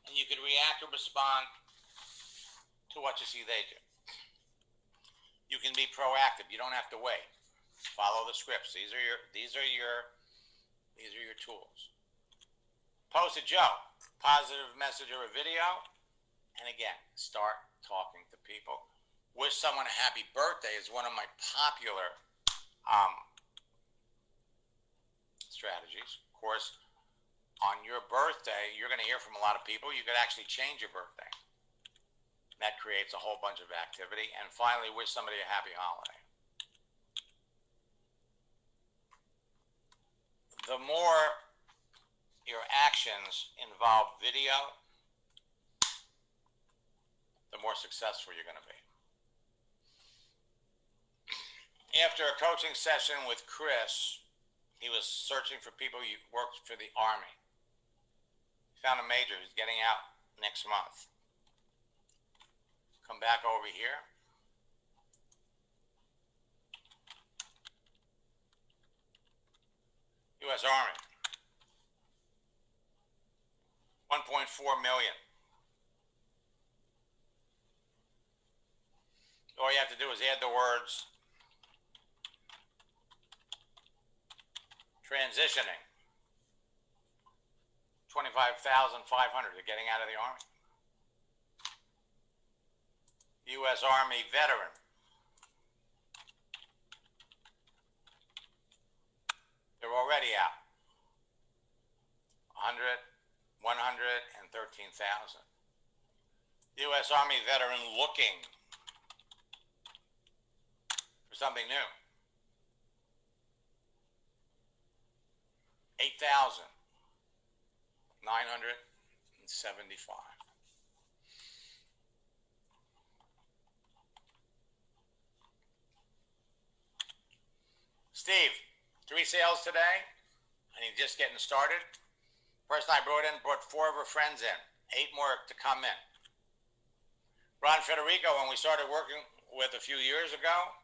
and you could react or respond to what you see they do. You can be proactive. You don't have to wait. Follow the scripts. These are your tools. Post a joke, positive message or a video, and again, start talking to people. Wish someone a happy birthday is one of my popular strategies. Of course, on your birthday, you're going to hear from a lot of people. You could actually change your birthday. That creates a whole bunch of activity. And finally, wish somebody a happy holiday. The more your actions involve video, the more successful you're going to be. After a coaching session with Chris, he was searching for people who worked for the Army. He found a major who's getting out next month. Come back over here. U.S. Army. 1.4 million. All you have to do is add the words transitioning. 25,500 are getting out of the Army. U.S. Army veteran. They're already out. 113,000. U.S. Army veteran looking for something new. 8,975. Steve, 3 sales today, and he's just getting started. Person I brought 4 of her friends in, 8 more to come in. Ron Federico, when we started working with a few years ago,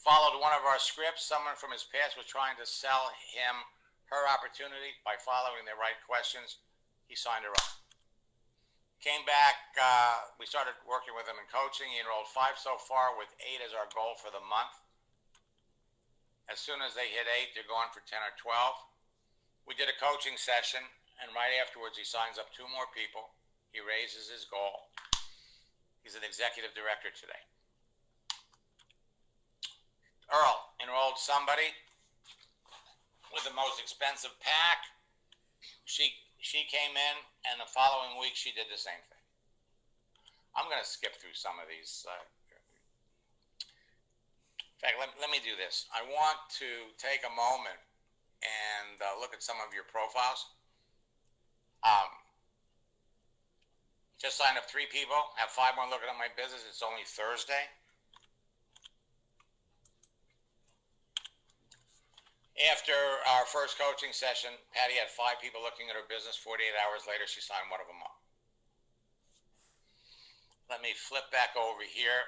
followed one of our scripts. Someone from his past was trying to sell him her opportunity by following the right questions. He signed her up. Came back, we started working with him in coaching. He enrolled 5 so far, with 8 as our goal for the month. As soon as they hit 8, they're going for 10 or 12. We did a coaching session, and right afterwards he signs up 2 more people. He raises his goal. He's an executive director today. Earl enrolled somebody with the most expensive pack. She came in, and the following week she did the same thing. I'm going to skip through some of these. In fact, let me do this. I want to take a moment and look at some of your profiles. Just signed up 3 people. Have 5 more looking at my business. It's only Thursday. After our first coaching session, Patty had 5 people looking at her business. 48 hours later, she signed one of them up. Let me flip back over here.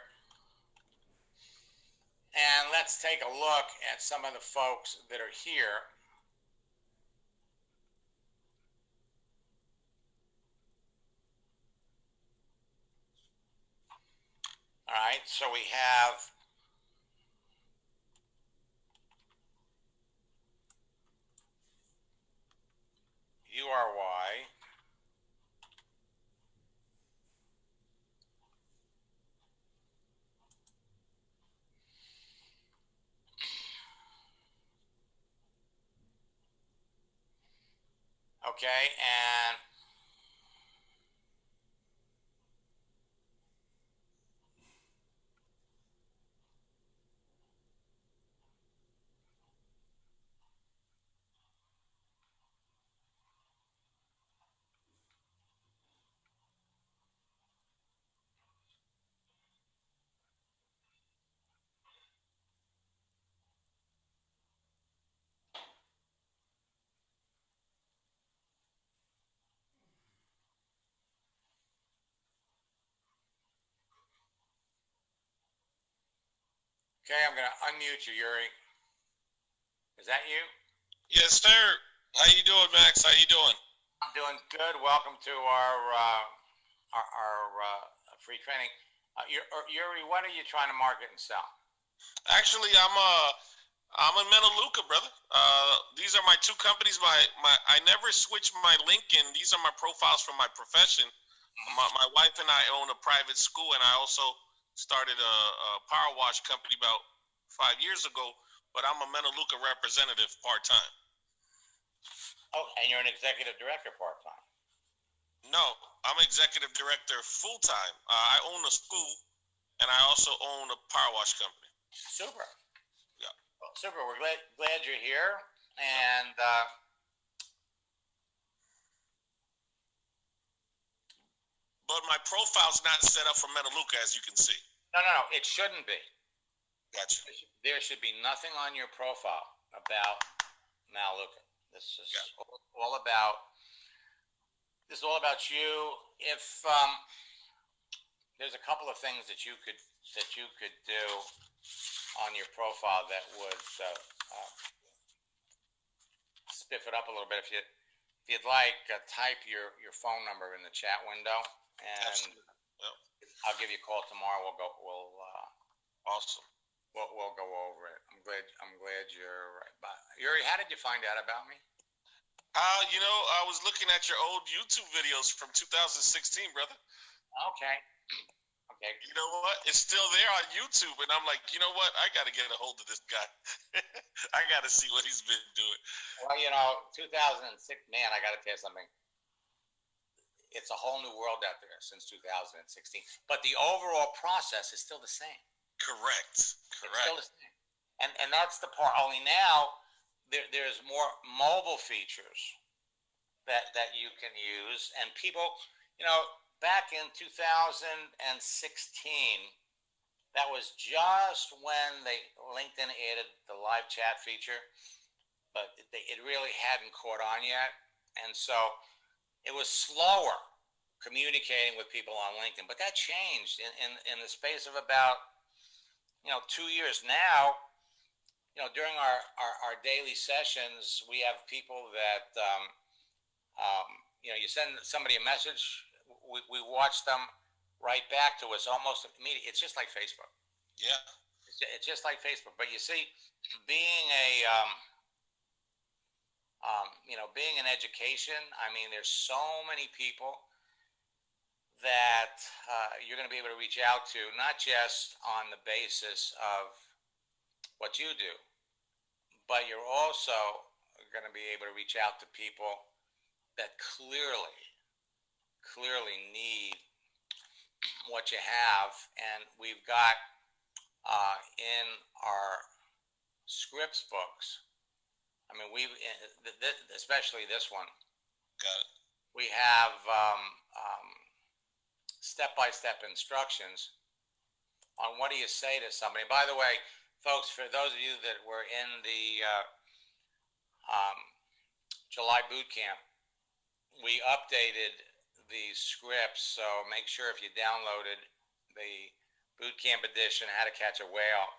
And let's take a look at some of the folks that are here. All right, so we have URY. Okay, and Okay, I'm going to unmute you, Yuri. Is that you? Yes, sir. How you doing, Max? How you doing? I'm doing good. Welcome to our free training. Yuri, what are you trying to market and sell? Actually, I'm in Metaluca, brother. These are my two companies. I never switched my LinkedIn. These are my profiles for my profession. My wife and I own a private school, and I also started a power wash company about 5 years ago. But I'm a Metaluca representative part time. Oh, and you're an executive director part-time. No, I'm executive director full time. I own a school, and I also own a power wash company. Super. Yeah. Well, super. We're glad you're here. And but my profile's not set up for Metaluca, as you can see. no. It shouldn't be. Gotcha. There should be nothing on your profile about Metaluca. This is all about. This is all about you. If there's a couple of things that you could do on your profile that would spiff it up a little bit. If you'd like, type your phone number in the chat window, and yep. I'll give you a call tomorrow. Awesome. We'll go over it. I'm glad you're right. But Yuri, how did you find out about me? I was looking at your old YouTube videos from 2016, brother. Okay. You know what? It's still there on YouTube, and I'm like, you know what? I got to get a hold of this guy. I got to see what he's been doing. Well, 2006, man, I got to tell you something. It's a whole new world out there since 2016, but the overall process is still the same. Correct. It's still the same. And that's the part. Only now there's more mobile features that you can use, and people, back in 2016, that was just when LinkedIn added the live chat feature, but it really hadn't caught on yet, and so it was slower communicating with people on LinkedIn. But that changed in the space of about 2 years now. During our daily sessions, we have people that you send somebody a message. We watch them right back to us almost immediately. It's just like Facebook. Yeah. It's just like Facebook. But you see, being being in education, I mean, there's so many people that you're going to be able to reach out to, not just on the basis of what you do, but you're also going to be able to reach out to people that clearly need what you have. And we've got in our scripts books, I mean, especially this one. Got it. We have step-by-step instructions on what do you say to somebody. By the way, folks, for those of you that were in the July boot camp, we updated the scripts, so make sure if you downloaded the boot camp edition, How to Catch a Whale,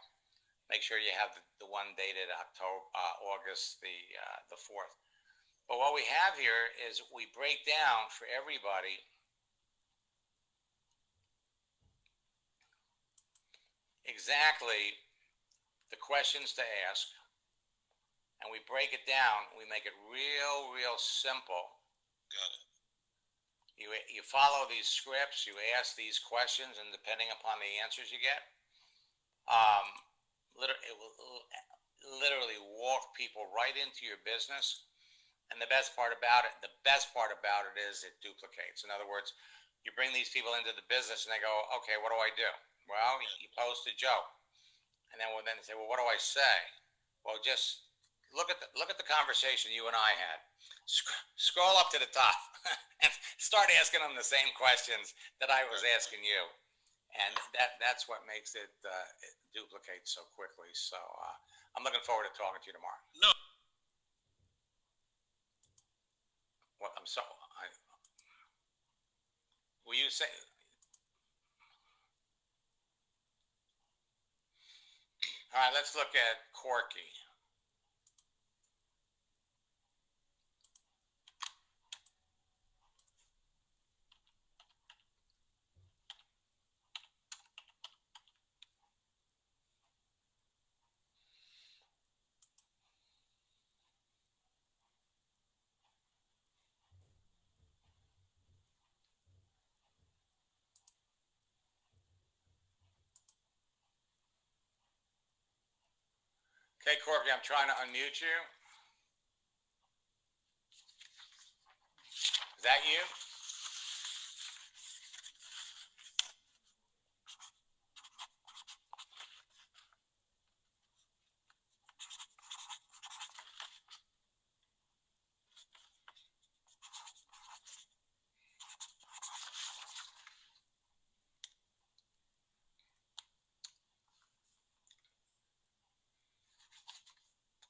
make sure you have the one dated August the 4th. But what we have here is we break down for everybody exactly the questions to ask, and we break it down. We make it real simple. Got it. You follow these scripts, you ask these questions, and depending upon the answers you get, it will literally walk people right into your business. And the best part about it is it duplicates. In other words, you bring these people into the business and they go, okay, what do I do? Well, you post a joke. And then they say, well, what do I say? Well, just look at the conversation you and I had. Scroll up to the top and start asking them the same questions that I was asking you. And that's what makes it duplicate so quickly. So I'm looking forward to talking to you tomorrow. No. What? Will you say? All right, let's look at Corky. Okay, Corky, I'm trying to unmute you. Is that you?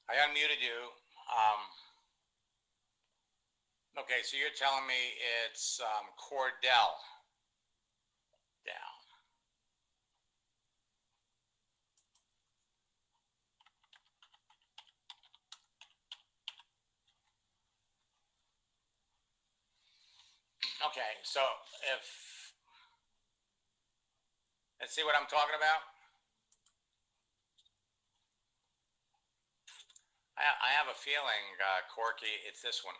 I unmuted you. Okay, so you're telling me it's Cordell down. Okay, so if let's see what I'm talking about. I have a feeling, Corky, it's this one.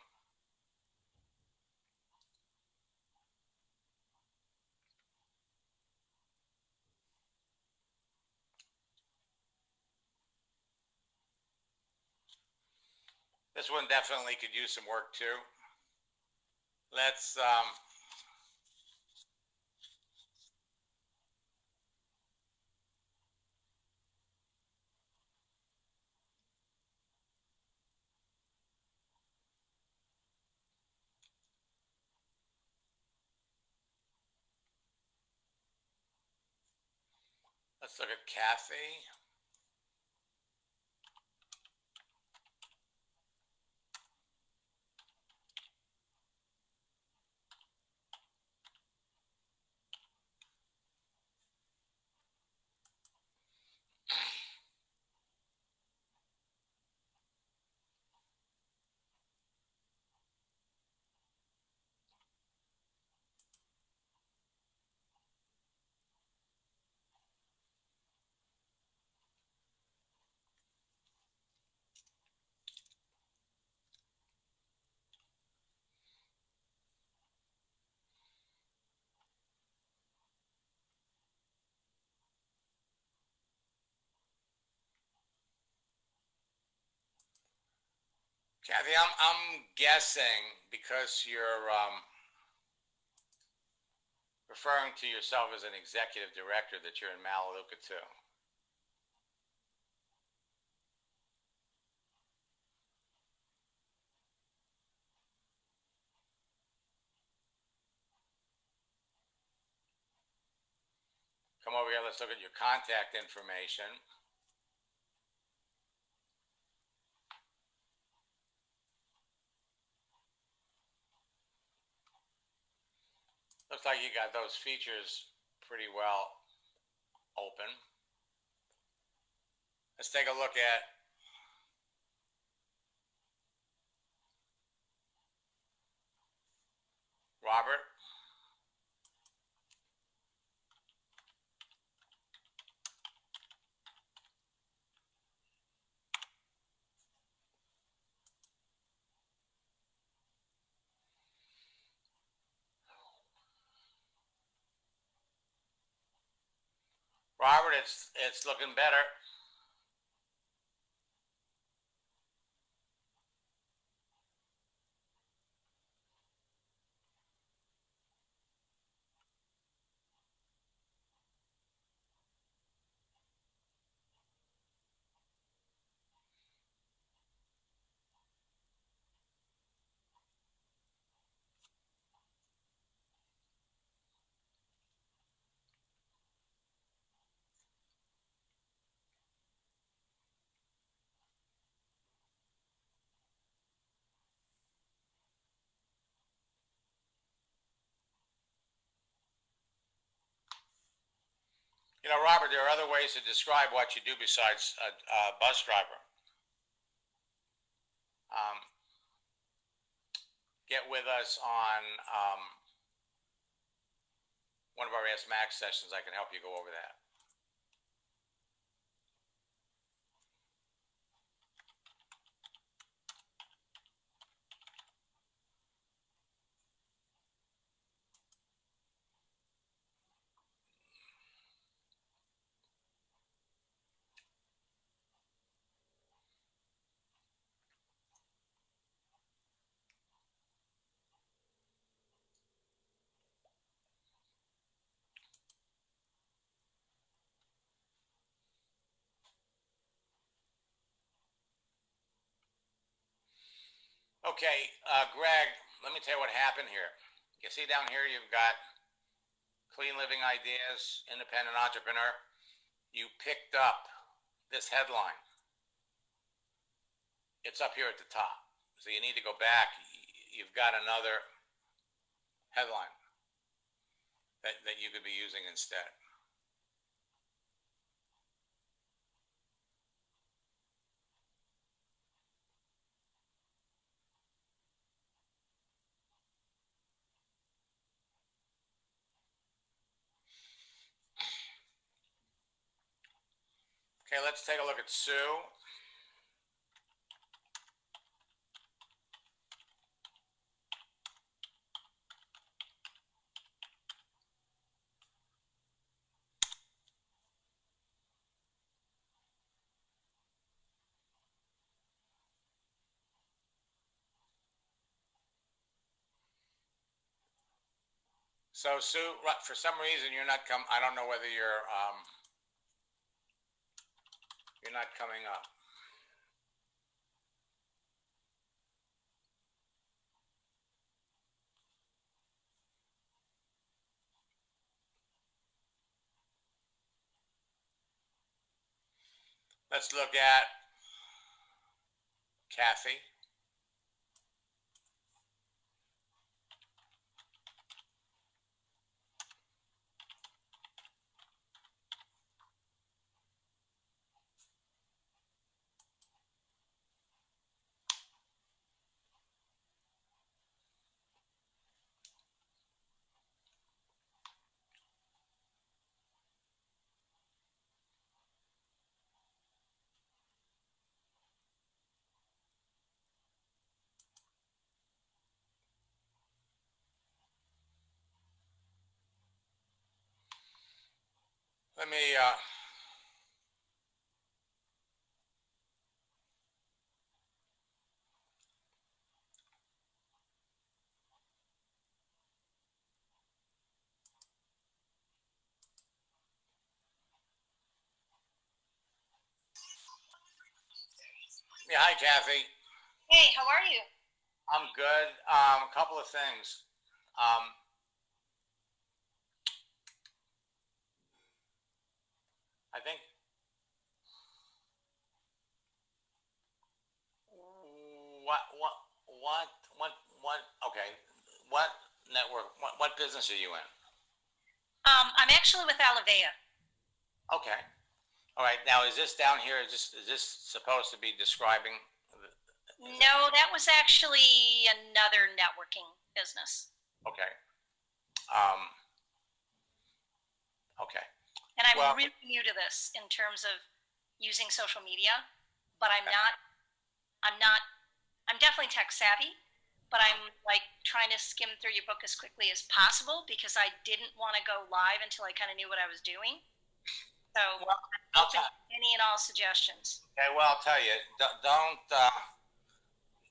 This one definitely could use some work too. Let's look at Kathy. Kathy, I'm guessing because you're referring to yourself as an executive director that you're in Malaluka too. Come over here, let's look at your contact information. Looks like you got those features pretty well open. Let's take a look at Robert. Robert, it's looking better. You know, Robert, there are other ways to describe what you do besides a bus driver. Get with us on one of our Ask Max sessions. I can help you go over that. Okay, Greg, let me tell you what happened here. You see down here, you've got Clean Living Ideas, Independent Entrepreneur. You picked up this headline. It's up here at the top. So you need to go back. You've got another headline that you could be using instead. Okay, let's take a look at Sue. So Sue, for some reason you're not I don't know whether you're not coming up. Let's look at Kathy. Let me yeah, hi Kathy. Hey, how are you? I'm good. A couple of things. I think what okay, what network, what business are you in? I'm actually with Alivea. Okay. All right. Now, is this down here? Is this supposed to be describing? No, that was actually another networking business. Okay. Okay. And I'm really new to this in terms of using social media, but I'm definitely tech savvy, but I'm like trying to skim through your book as quickly as possible because I didn't want to go live until I kind of knew what I was doing. So I'm open to any and all suggestions. Okay, well, I'll tell you, don't,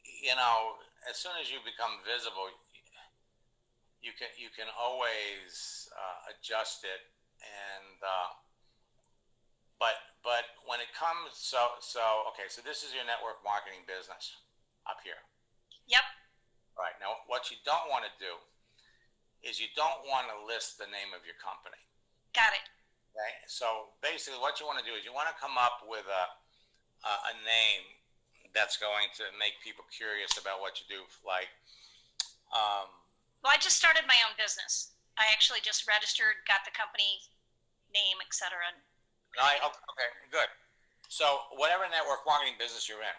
you know, as soon as you become visible, you can always adjust it, and but when it comes, okay, so this is your network marketing business up here. Yep. All right. Now, what you don't want to do is you don't want to list the name of your company. Got it. Okay. So basically, what you want to do is you want to come up with a name that's going to make people curious about what you do. Like, well, I just started my own business. I actually just registered, got the company name, etc. Okay, good. So whatever network marketing business you're in,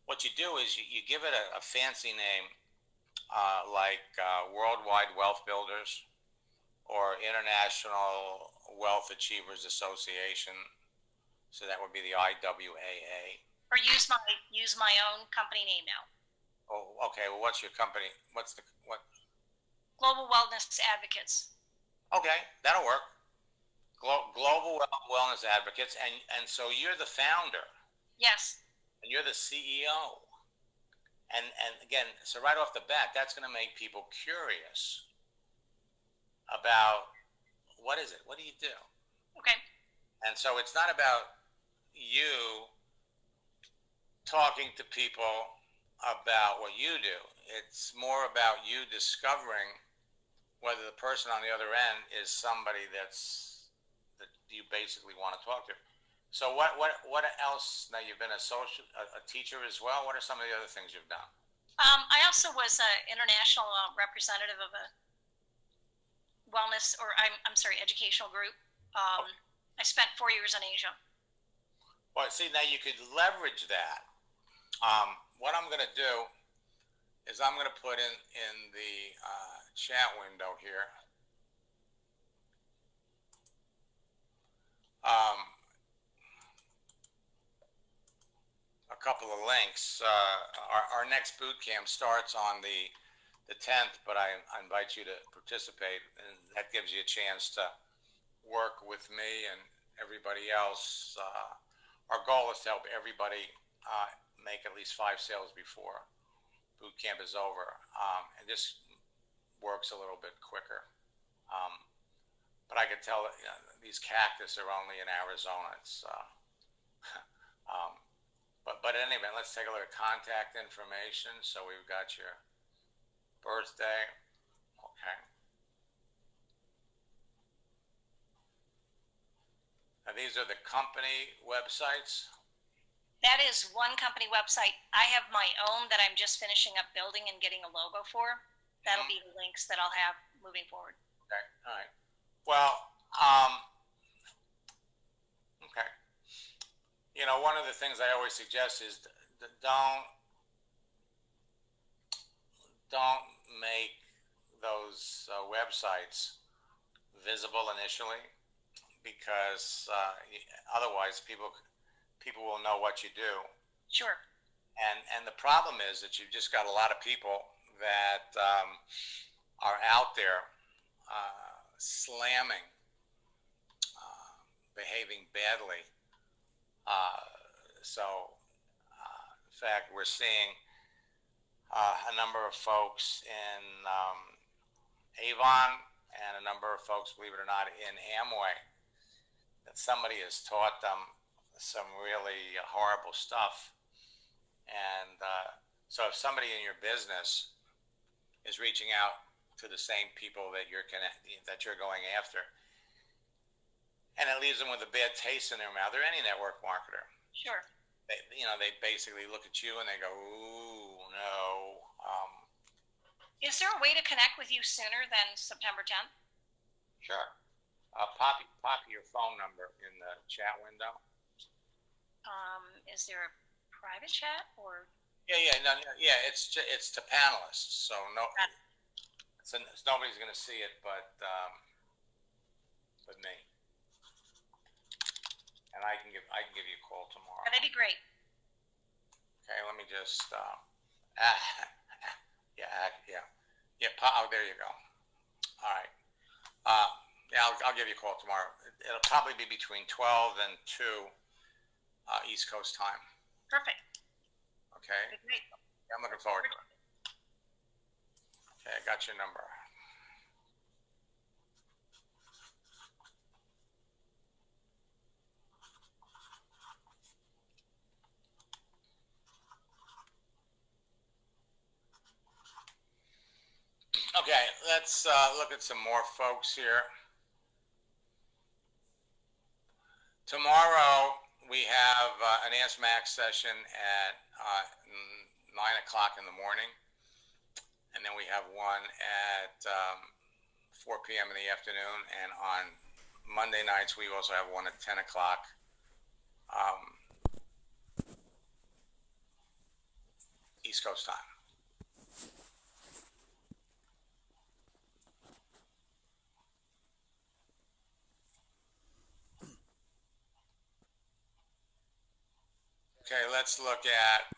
what you do is you give it a fancy name, like Worldwide Wealth Builders or International Wealth Achievers Association. So that would be the IWAA. Or use my own company name now. Oh, okay. Well, what's your company? What? Global Wellness Advocates. Okay, that'll work. Global Wellness Advocates, and so you're the founder. Yes. And you're the CEO. And again, so right off the bat, that's going to make people curious about what is it? What do you do? Okay. And so it's not about you talking to people about what you do. It's more about you discovering whether the person on the other end is somebody that you basically want to talk to. So what else? Now you've been a teacher as well. What are some of the other things you've done? I also was an international representative of a wellness, or I'm sorry, educational group. I spent 4 years in Asia. Well, see, now you could leverage that. What I'm going to do is I'm going to put in the chat window here. A couple of links. Our next boot camp starts on the 10th, but I invite you to participate, and that gives you a chance to work with me and everybody else. Our goal is to help everybody make at least 5 sales before boot camp is over, and this works a little bit quicker. But I could tell that these cactus are only in Arizona. It's but in any event, let's take a look at contact information. So we've got your birthday. Okay. Now these are the company websites. That is one company website. I have my own that I'm just finishing up building and getting a logo for. That'll be the links that I'll have moving forward. Okay. All right. Well, okay. You know, one of the things I always suggest is don't make those websites visible initially, because otherwise people will know what you do. Sure. And the problem is that you've just got a lot of people that are out there slamming, behaving badly. In fact, we're seeing a number of folks in Avon and a number of folks, believe it or not, in Amway, that somebody has taught them some really horrible stuff. And so if somebody in your business is reaching out to the same people that you're going after, and it leaves them with a bad taste in their mouth, or any network marketer. Sure. They basically look at you and they go, ooh, no. Is there a way to connect with you sooner than September 10th? Sure. Pop your phone number in the chat window. Is there a private chat or? Yeah. It's to panelists, so nobody's going to see it but me. And I can give you a call tomorrow. That'd be great. Okay, let me just there you go. All right. I'll give you a call tomorrow. It'll probably be between 12 and 2 East Coast time. Perfect. Okay. That'd be great. Yeah, I'm looking forward to it. Okay, I got your number. Okay, let's look at some more folks here. Tomorrow we have an Ask Max session at 9 o'clock in the morning, and then we have one at 4 p.m. in the afternoon. And on Monday nights we also have one at 10 o'clock. East Coast time. Okay, let's look at